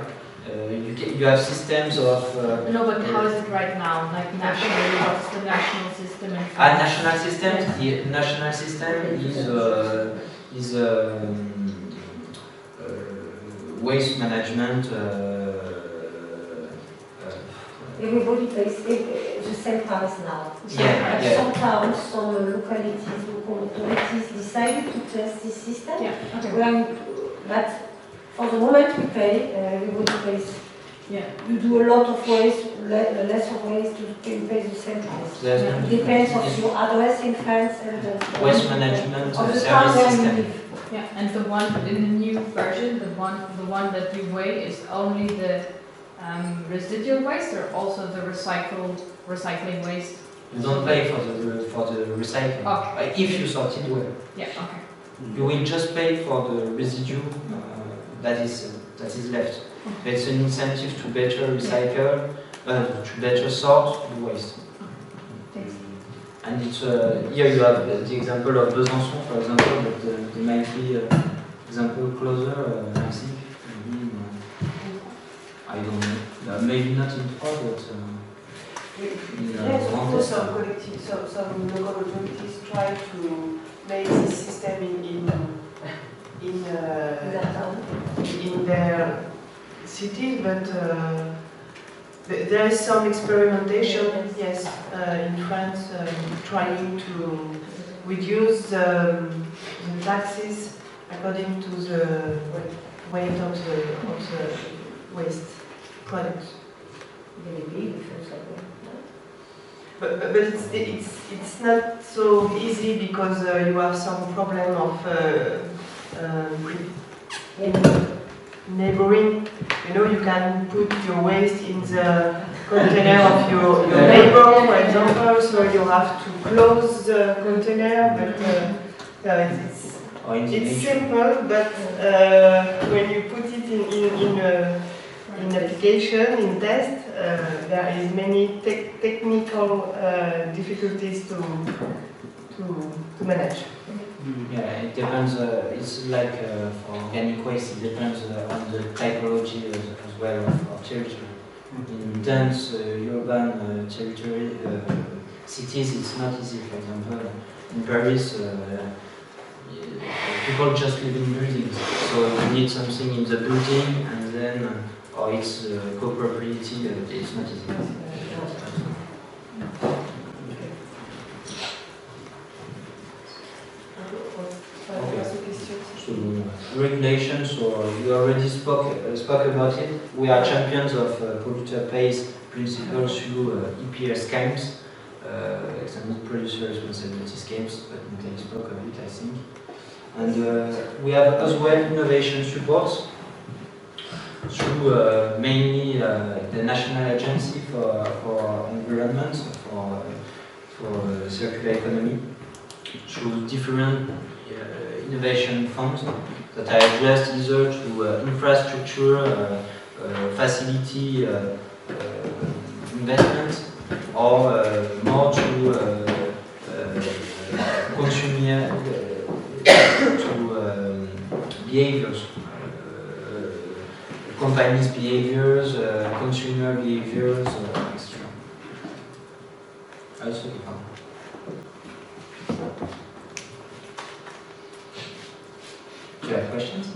You have systems of...
no, but how is it right now? Like nationally, what's the national system?
National system? The national system is waste management.
Everybody pays the same price now.
Yeah.
Some towns, some localities, local authorities decided to test this system.
Yeah. Okay.
But for the moment we pay, everybody pays
Yeah.
you do a lot of waste, less of waste, you pay the same price.
There's
It depends on your address in France and the
waste management
of the
service
town where you
system.
live.
Yeah, and the one in the new version, the one that you weigh is only the residual waste or also the recycling waste?
You don't pay for the recycling.
Okay.
If you sort it well.
Yeah, okay.
You will just pay for the residue that is left. It's an incentive to better recycle, to better sort the waste.
Thanks.
And it's here you have the example of Besançon, for example, but there might be example closer, I think. Maybe I don't know. Maybe not in Prague, but
yes, of course, some local authorities try to make this system in their cities, but there is some experimentation, yes, in France, trying to reduce the taxes according to the weight of the waste products. But it's not so easy because you have some problem of neighboring. You know, you can put your waste in the container of your neighbor, for example, so you have to close the container, but it's simple, but when you put it in application, in test, there is many technical difficulties to manage.
Yeah, it depends. It's like for organic waste, it depends on the typology as well of territory. In dense urban territory cities, it's not easy. For example, in Paris, people just live in buildings, so you need something in the building, and then or it's co-property. It's not easy. So regulations, so you already spoke about it. We are champions of polluter pays principles through EPR schemes, extended producer responsibility schemes, but Natalie spoke of it, I think. And we have as well innovation supports through mainly the National Agency for Environment, for circular economy, through different innovation funds that are addressed either to infrastructure, facility investment, or more to consumer behaviors, companies' behaviors, consumer behaviors, etc. Also, do you have questions?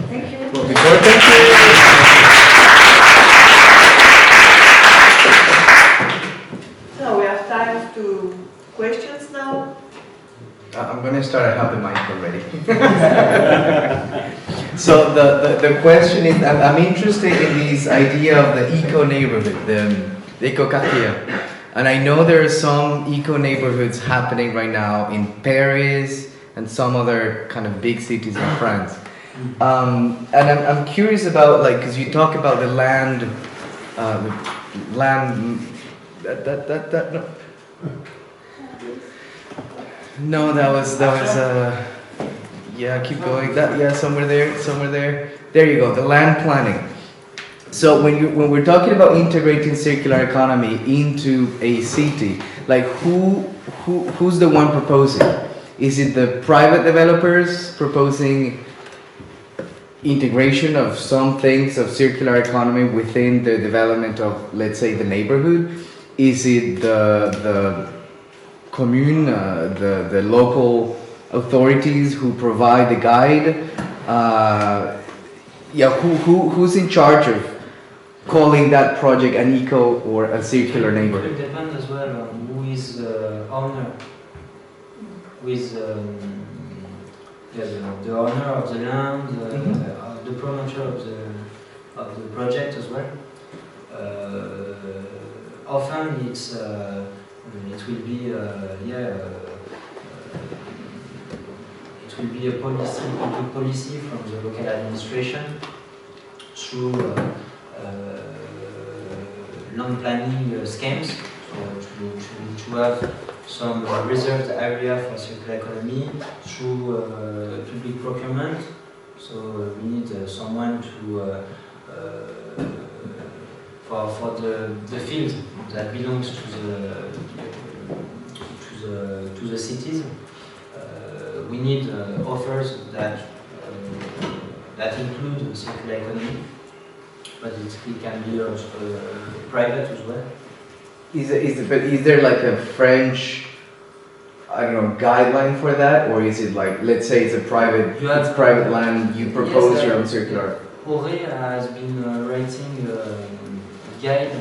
Thank you.
Well, before thank
So we have time to questions now.
you. I'm going to start. I have the mic already. So the question is, I'm interested in this idea of the eco neighborhood, the eco quartier. And I know there are some eco neighborhoods happening right now in Paris and some other kind of big cities in France. And I'm curious about, like, because you talk about the land, no, that was yeah, keep going. Somewhere there. There you go. The land planning. So when we're talking about integrating circular economy into a city, like who's the one proposing? Is it the private developers proposing integration of some things of circular economy within the development of, let's say, the neighborhood? Is it the commune, the local authorities who provide the guide? Who's in charge of calling that project an eco or a circular neighborhood?
It depends as well on who is the owner. Who is the owner of the land, the promoter of of the project as well. Often it's it will be it will be a public policy from the local administration through land planning schemes, so to have some reserved area for circular economy through public procurement. So we need someone to for the field that belongs to the cities. We need offers that include circular economy, but it can be private as well.
Is there like a French, I don't know, guideline for that, or is it like, let's say it's a private land, you propose your own circular?
Auré has been writing a guide,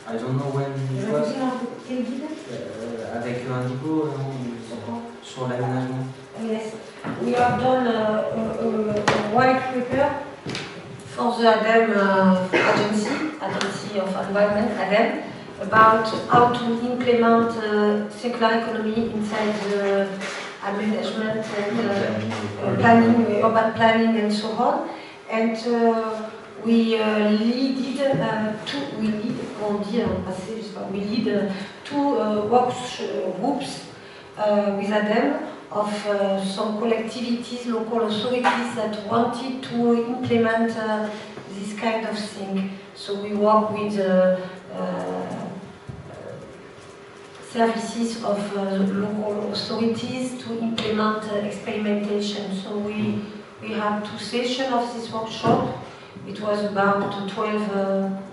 I don't know when it was, avec un diplôme sur l'aménagement.
Yes, we have done a white paper for the ADEME Agency of Environment, ADEME, about how to implement circular economy inside the management and planning, urban planning and so on. And we lead two groups with ADEME of some collectivities, local authorities that wanted to implement this kind of thing. So we work with services of local authorities to implement experimentation. So we had 2 sessions of this workshop. It was about 12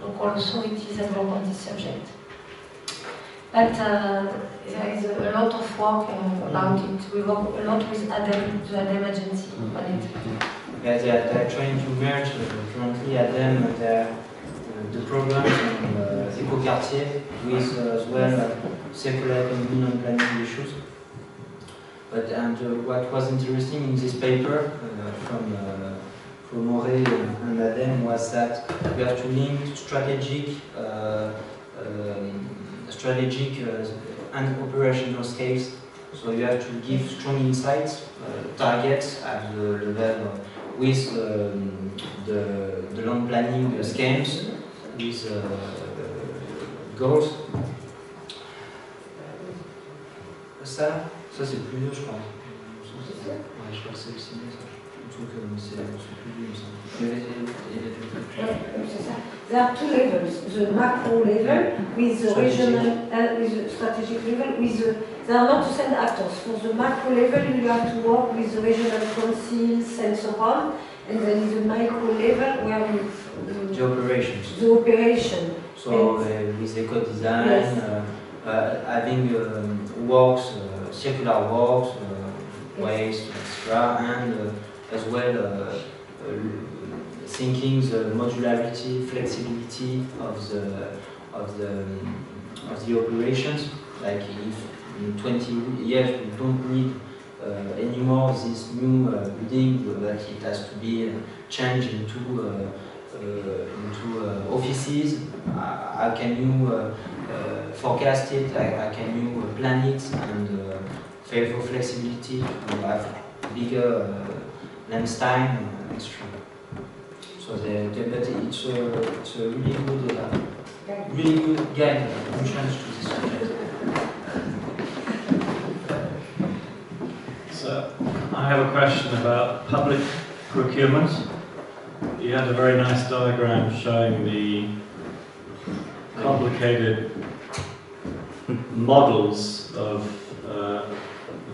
local authorities that work on this subject. But there is a lot of work about it. We work a lot with ADEME, the ADEME agency on it.
Yeah, they're trying to merge currently ADEME the programs on Eco-Quartier with as well circular economy and planning issues. But what was interesting in this paper from Auré and ADEME was that we have to link strategic and operational scales. So you have to give strong insights, targets at the level with the land planning schemes, with goals. Ça c'est plus vieux, je crois. Ouais, je crois que c'est le ciné, ça. Je trouve que c'est plus vieux, ça.
There are 2 levels: the macro level with the regional and with the strategic level. They are not the same actors. For the macro level, you have to work with the regional councils and so on, and then the micro level where
The operations.
The operation.
So with eco-design,
Yes.
having works, circular works, waste, etc., and as well thinking the modularity, flexibility of the operations. Like if in 20 years we don't need anymore this new building, that it has to be changed into offices. How can you forecast it? How can you plan it and favor flexibility to have bigger lens time, etc. So but it's a really good guide, entrance to this subject.
So I have a question about public procurement. You had a very nice diagram showing the complicated models of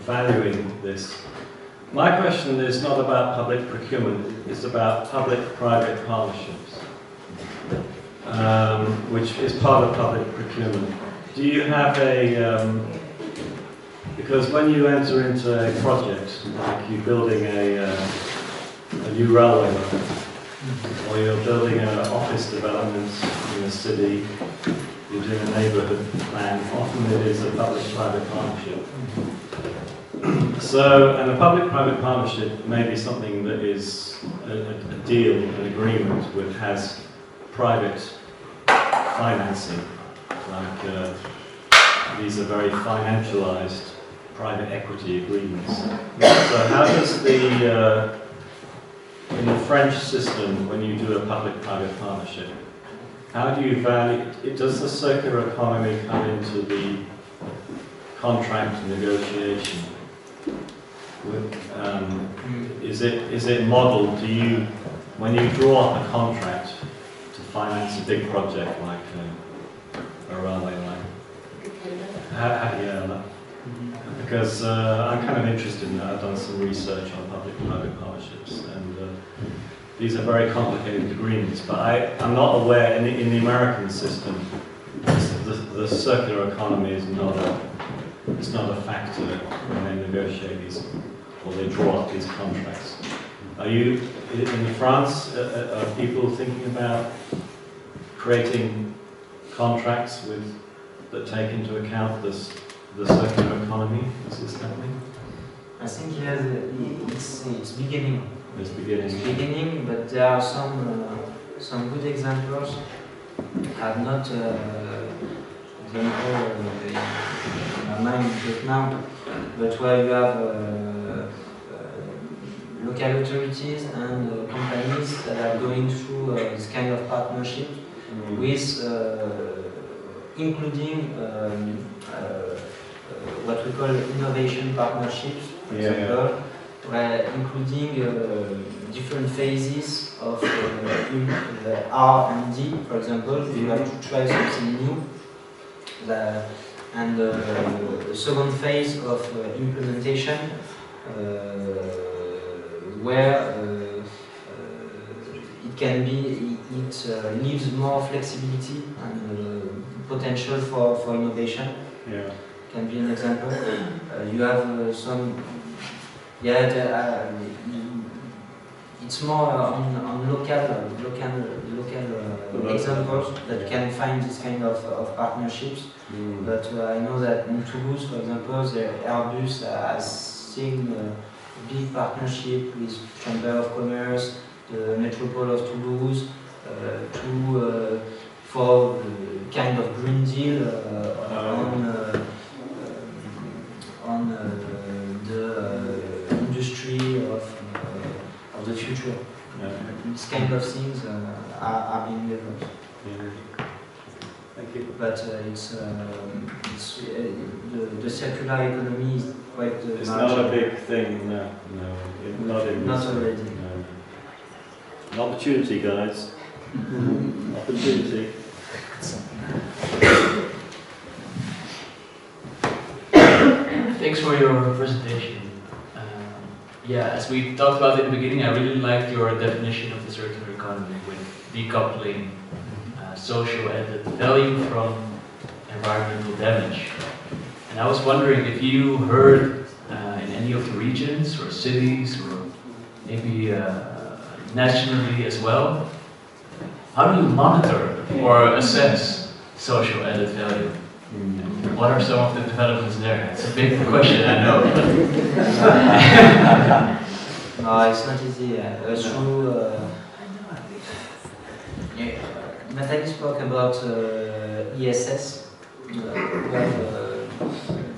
valuing this. My question is not about public procurement, it's about public-private partnerships, which is part of public procurement. Do you have because when you enter into a project, like you're building a new railway line, or you're building an office development in a city, you're doing a neighbourhood plan, often it is a public-private partnership. So, and a public-private partnership may be something that is a deal, an agreement which has private financing, like these are very financialized private equity agreements. So how does in the French system, when you do a public-private partnership, how do you value, does the circular economy come into the contract negotiation? Is it modeled, when you draw up a contract to finance a big project like a railway line? Because I'm kind of interested in that. I've done some research on public-private partnerships, and these are very complicated agreements, but I'm not aware, in the American system, the circular economy is not a factor when they negotiate these, or they draw up these contracts. Are you, in France, are people thinking about creating contracts that take into account the circular economy? Is this happening?
I think it's beginning.
It's beginning.
It's beginning, but there are some good examples. I've not example in my mind just now, but where you have local authorities and companies that are going through this kind of partnership with including what we call innovation partnerships, for example, where including different phases of the R&D, for example, you have to try something new, and the second phase of implementation, where it leaves more flexibility and potential for innovation.
Yeah.
Can be an example. You have some, it's more on local examples that can find this kind of partnerships. But I know that in Toulouse, for example, the Airbus has seen a big partnership with Chamber of Commerce, the Metropole of Toulouse, for kind of Green Deal on the industry of the future. These kind of things are being developed.
Thank you.
But the circular economy is quite
it's not a big thing, no.
Not already.
No. An opportunity, guys. Opportunity.
Thanks for your presentation. As we talked about in the beginning, I really liked your definition of the circular economy with decoupling social added value from environmental damage. And I was wondering if you heard in any of the regions or cities or maybe nationally as well, how do you monitor or assess social added value? What are some of the developments there? It's a big question, I know.
No, it's not easy. Nathalie spoke about ESS. We have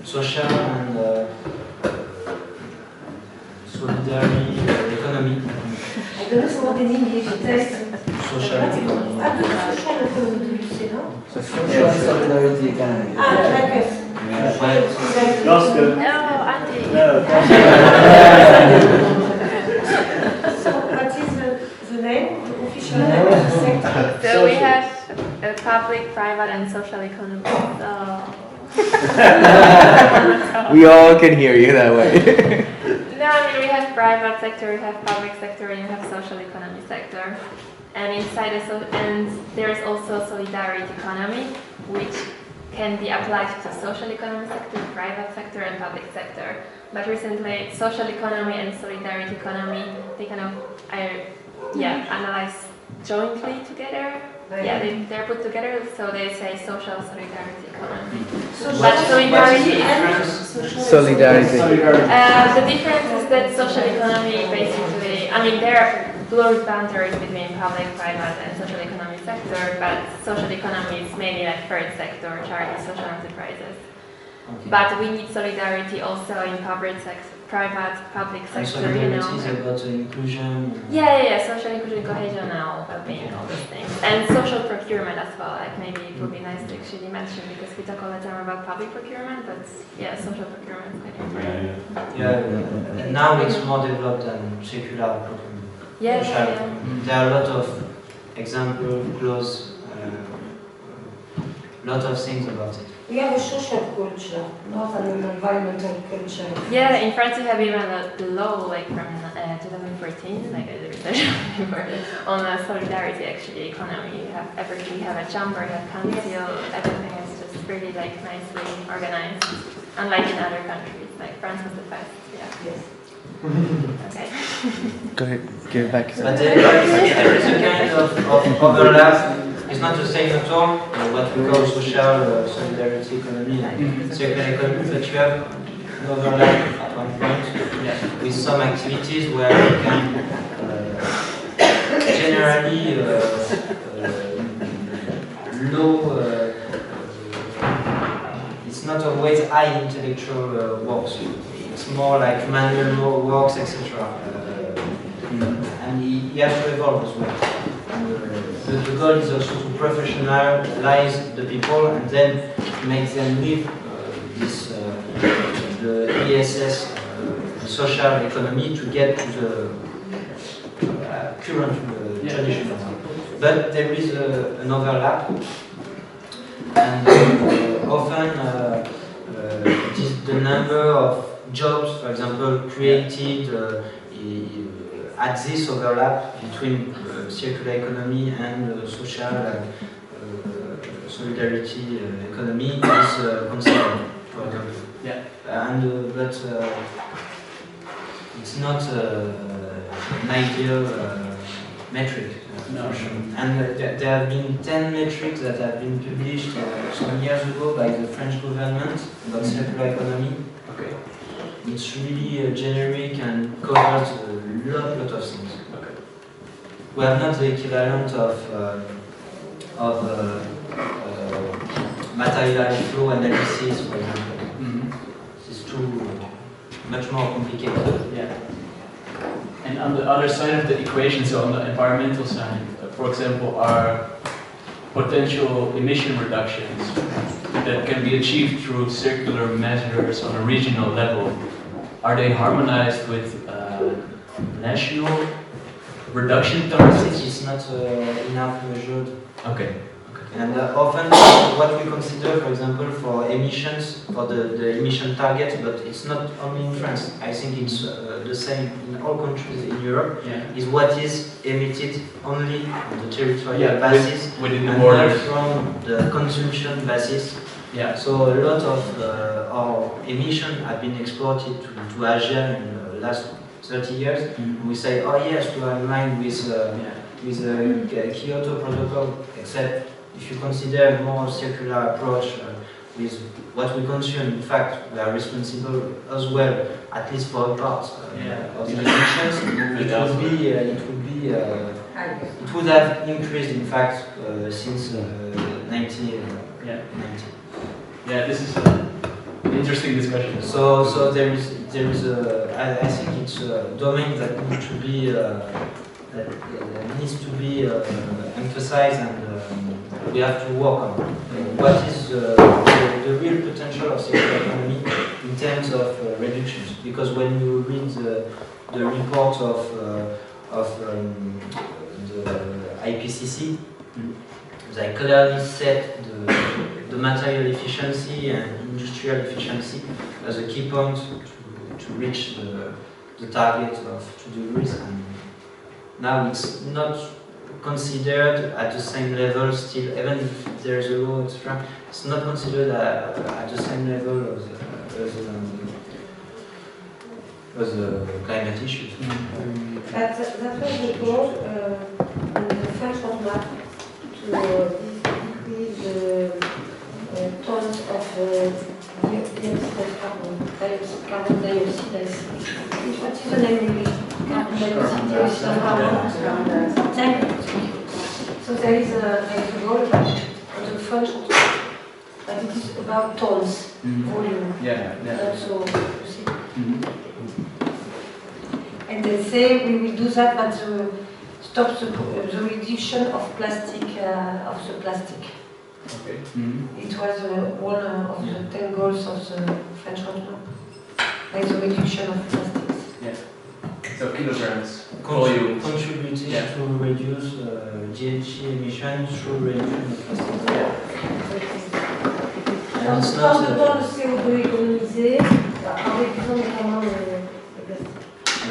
social and solidarity economy.
I don't know what in English it is.
Social economy.
Social economy, do you say, no?
Social and solidarity economy.
Like us.
Oscar.
No, Andy.
No,
So, what is the name, the official name of the sector?
So we have public, private, and social economy.
We all can hear you that way.
No, I mean we have private sector, we have public sector, and we have social economy sector. And inside and there is also solidarity economy, which can be applied to social economy sector, private sector, and public sector. But recently, social economy and solidarity economy, they kind of analyze jointly together. They're put together, so they say social solidarity economy.
Social
But solidarity
and
social
Solidarity.
The difference is that social economy basically, I mean, there are blurred boundaries between public, private, and social economic sector, but social economy is mainly like third sector, charity, social enterprises.
Okay.
But we need solidarity also in private, public
And
sector, you know.
solidarity is about inclusion.
Yeah, social inclusion, cohesion, well-being, all those things. And social procurement as well, like maybe it would be nice to actually mention because we talk all the time about public procurement, but yeah, social procurement is quite important.
Yeah, and now it's more developed than circular procurement.
Yeah.
There are a lot of examples, clause, lot of things about it.
We have a social culture, not an environmental culture.
Yeah, in France we have even a law like from 2014, like I did research on solidarity actually economy. You have everything, you have a chamber, you have council, everything is just really like nicely organized. Unlike in other countries, like France was the best, yeah.
Yes.
Okay.
Go ahead, give it back.
But there is a kind of overlap. It's not the same at all, what we call social solidarity economy and circular economy, but you have an overlap at one point with some activities where you can generally low, it's not always high intellectual works. It's more like manual works, etc. And you have to evolve as well. The goal is also to professionalize the people and then make them live the ESS social economy to get to the current tradition. But there is an overlap, and often it is the number of jobs, for example, created at this overlap between circular economy and social solidarity economy is considered, for example.
Yeah.
And but it's not an ideal metric.
No.
And there have been 10 metrics that have been published some years ago by the French government about circular economy.
Okay.
It's really generic and covers a lot of things.
Okay.
We have not the equivalent of material flow analysis, for example. It's too much more complicated.
Yeah. And on the other side of the equation, so on the environmental side, for example, are potential emission reductions that can be achieved through circular measures on a regional level, are they harmonized with national reduction targets?
It's not enough measured.
Okay.
And often what we consider, for example, for emissions, for the emission target, but it's not only in France, I think it's the same in all countries in Europe, is what is emitted only on the territorial basis
within the
and
borders.
not from the consumption basis.
Yeah.
So a lot of our emissions have been exported to Asia in the last 30 years. We say, oh yes, we are in line with the Kyoto Protocol, except if you consider a more circular approach with what we consume, in fact, we are responsible as well, at least for a part of the emissions. It would have increased, in fact, since 1990.
Yeah, this is an interesting discussion.
So there is I think it's a domain that needs to be emphasized, and we have to work on. What is the real potential of circular economy in terms of reductions? Because when you read the report of the IPCC, they clearly set the material efficiency and industrial efficiency as a key point to reach the target of 2 degrees. And now it's not considered at the same level still, even if there is a law, etc. It's not considered at the same level as climate issues.
That was the goal in the French roadmap to decrease the tons of dioxide diversity. What is the name in English? Thank you. So there is a goal on the front, but it is about tons, volume.
Yeah, yeah.
So, you see. And they say we will do that, but stop the reduction of plastic, of the plastic.
Okay.
It was one of the 10 goals of the French roadmap, by the reduction of plastics.
Yeah. So kilograms, volume.
Contributing
Yeah.
to reduce GHG emissions through reduction of plastic.
Yeah.
And it's
Quand
not,
on parle de CO2 économisé, en réduisant notamment le plastique.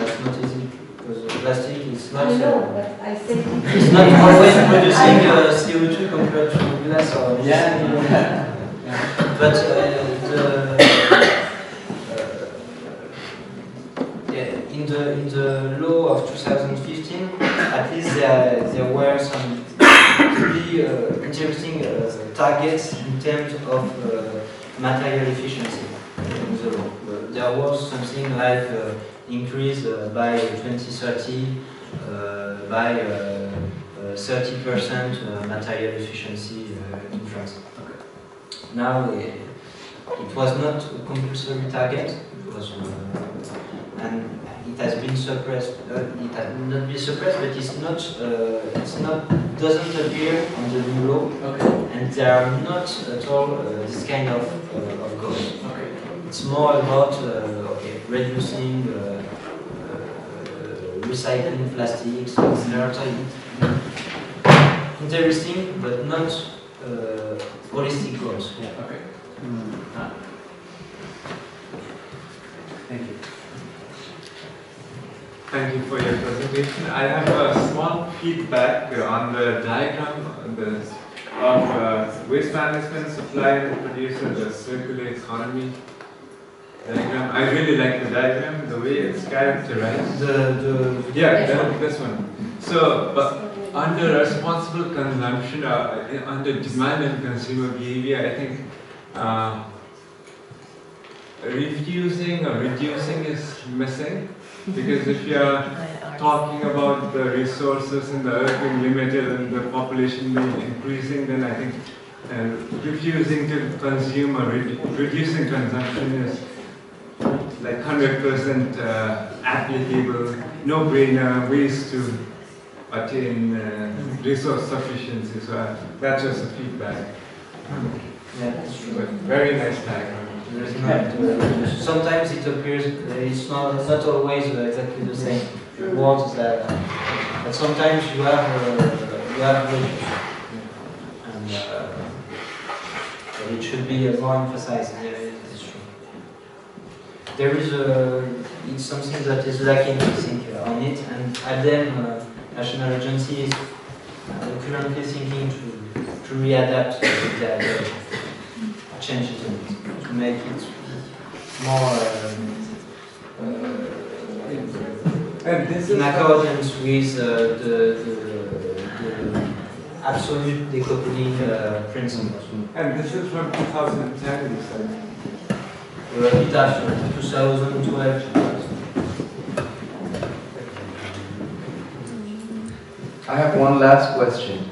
that's not easy because plastic is not.
I know, but I say
It's not always producing CO2 compared to glass or
Yeah.
But in the law of 2015, at least there were some really interesting targets in terms of material efficiency in the law. There was something like increase by 2030 by 30% material efficiency in France. Now it was not a compulsory target. It was, and it has been suppressed. It has not been suppressed, but it's not doesn't appear on the new law.
Okay.
And there are not at all this kind of goals.
Okay.
It's more about reducing, recycling plastics, etc. Interesting, but not holistic goals.
Yeah. Okay. Thank you.
Thank you for your presentation. I have a small feedback on the diagram of waste management, supply and producer, the circular economy diagram. I really like the diagram, the way it's characterized. This one. So, but under responsible consumption, under demand and consumer behavior, I think refusing or reducing is missing. Because if you are talking about the resources and the earth being limited and the population being increasing, then I think refusing to consume or reducing consumption is like 100% applicable, no-brainer ways to attain resource sufficiency. So that's just a feedback.
Yeah, that's true.
But very nice diagram.
There's not, sometimes it appears it's not always exactly the same words that, but sometimes you have reduced, and it should be more emphasized. Yeah, it is true. There is it's something that is lacking, I think, on it, and ADEME, National Agency, is currently thinking to readapt the changes in it, to make it more
And this
in
is
accordance with the absolute decoupling principles.
And this is from 2010, you said.
A bit after 2012.
I have one last question.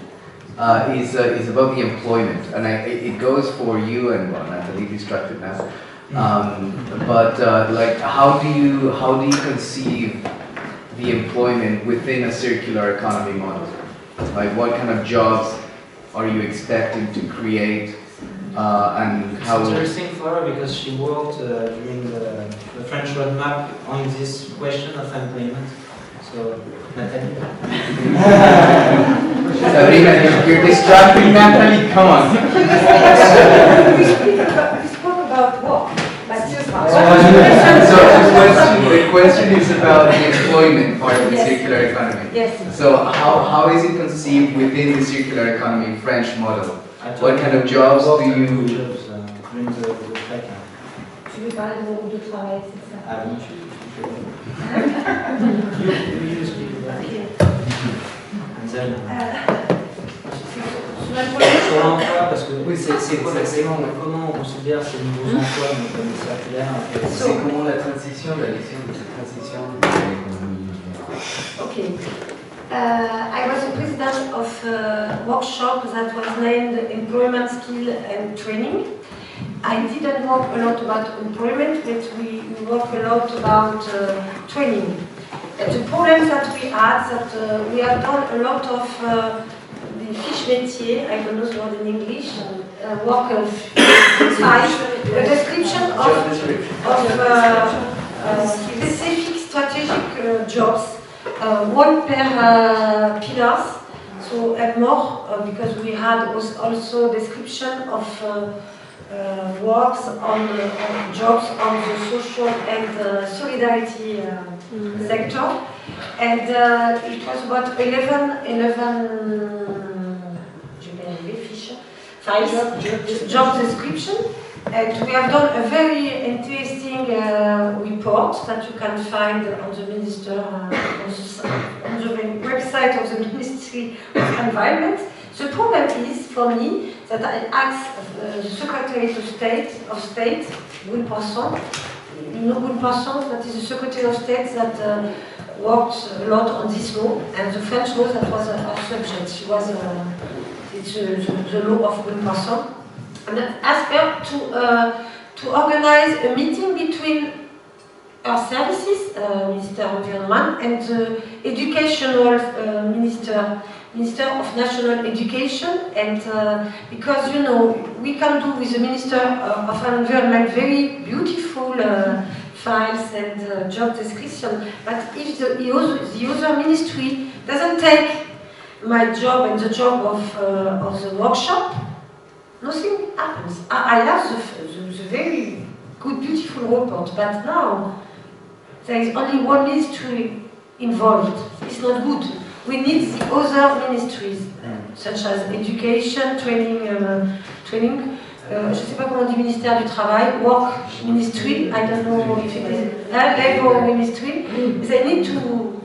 Is about the employment, and it goes for you and well, Natalie distracted now. But like, how do you conceive the employment within a circular economy model? Like, what kind of jobs are you expecting to create, and how?
It's interesting for her because she worked during the French roadmap on this question of employment. So, Natalie.
Sabrina, you're distracting Natalie. Come on.
We spoke about work, but just
So the question is about the employment part of the circular economy.
Yes.
So how is it conceived within the circular economy French model? What kind of jobs do you?
During the FACA.
Tu veux parler de groupe de travail, c'est ça?
Ah oui, you speak about it. And then,
Sur la première
sur l'emploi, parce que
Oui,
c'est quoi comment on considère ces nouveaux emplois comme circulaires?
C'est comment la transition, la lecture de cette transition de l'économie.
Okay. I was the president of a workshop that was named Employment Skill and Training. I didn't work a lot about employment, but we work a lot about training. The problem that we had, that we have done a lot of the fiche métier, I don't know the word in English, work of size, a description of specific strategic jobs, one per pillars, so and more, because we had also description of works on jobs on the social and solidarity sector, and it was about 11 files, job description, and we have done a very interesting report that you can find on the minister on the website of the Ministry of Environment. The problem is, for me, that I asked the Secretary of State, Will Poisson, you know Will Poisson, that is the Secretary of State that worked a lot on this law, and the French law that was our subject. She was, it's the law of Will Poisson. And I asked her to organize a meeting between our services, Minister of Environment, and the educational Minister of National Education, and because you know we can do with the Minister of Environment very beautiful files and job description, but if the other ministry doesn't take my job and the job of the workshop, nothing happens. I have the very good, beautiful report, but now there is only one ministry involved. It's not good. We need the other ministries, such as education, training, je sais pas comment on dit ministère du travail, work ministry, I don't know if it is, labor ministry. They need to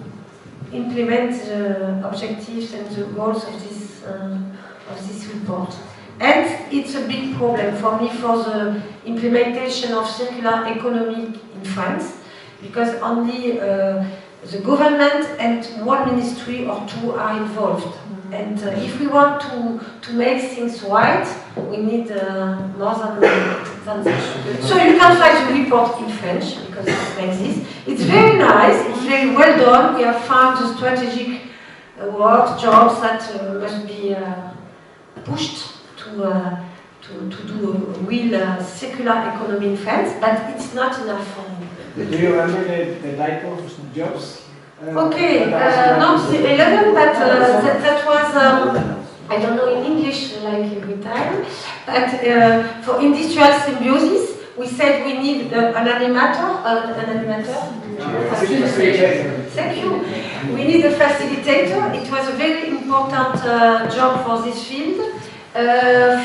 implement the objectives and the goals of this report. And it's a big problem for me for the implementation of circular economy in France, because only the government and one ministry or two are involved. And if we want to make things right, we need more than that. So you can find the report in French, because it makes this. It's very nice, it's very well done. We have found the strategic work, jobs that must be pushed to do a real circular economy in France, but it's not enough for me.
Do you remember the type of jobs?
Okay, not the 11, but that was, I don't know in English like every time, but for industrial symbiosis, we said we need an animator. Thank you. We need a facilitator. It was a very important job for this field.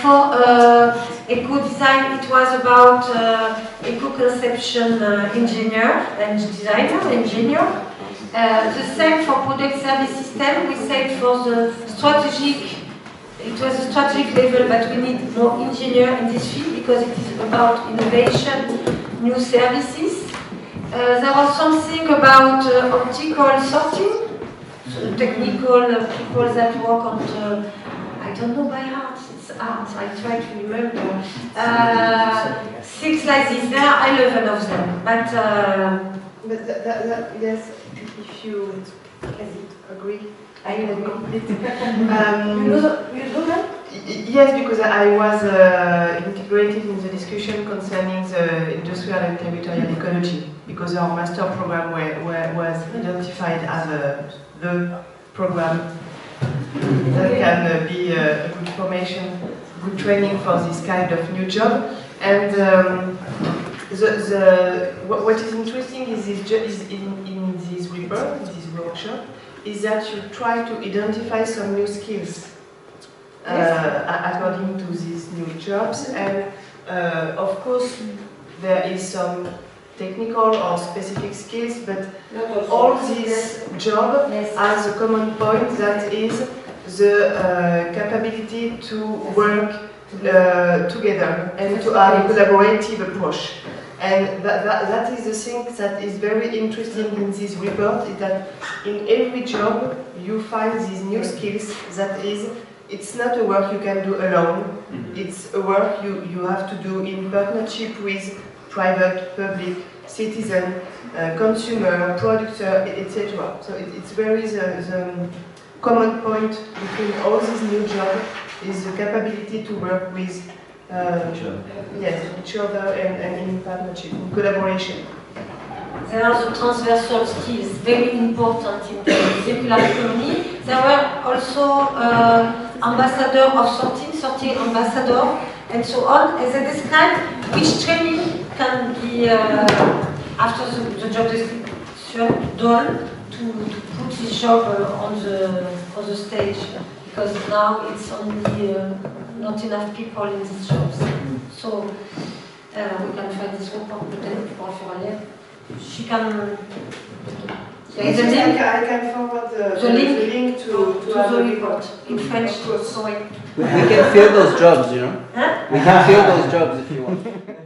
For eco-design, it was about eco-conception engineer and designer, engineer. The same for product service system. We said for the strategic, it was a strategic level, but we need more engineer in this field because it is about innovation, new services. There was something about optical sorting, so technical people that work on the, I don't know by heart, it's art, I try to remember. Things like this, there are 11 of them, but
yes, if you agree,
I agree.
You know that? Yes, because I was integrated in the discussion concerning the industrial and territorial ecology, because our master program was identified as the program that can be a good formation, good training for this kind of new job. And what is interesting is in this report, in this workshop, is that you try to identify some new skills according to these new jobs. And of course, there is some technical or specific skills, but all this job has a common point, that is the capability to work together and to have a collaborative approach. And that is the thing that is very interesting in this report, is that in every job you find these new skills that is, it's not a work you can do alone, it's a work you have to do in partnership with private, public, citizen, consumer, producer, etc. So it's very the common point between all these new jobs is the capability to work with each other and in partnership, in collaboration.
There are the transversal skills, very important in the circular economy. There were also ambassador of sorting ambassador, and so on. And they describe which training can be, after the job description, done to put this job on the stage. Because now it's only not enough people in these jobs. So we can find this report peut-être pour faire lire. She can.
I can forward the link to
the report in French. Sorry.
We can fill those jobs, you know?
Huh?
We can fill those jobs if you want.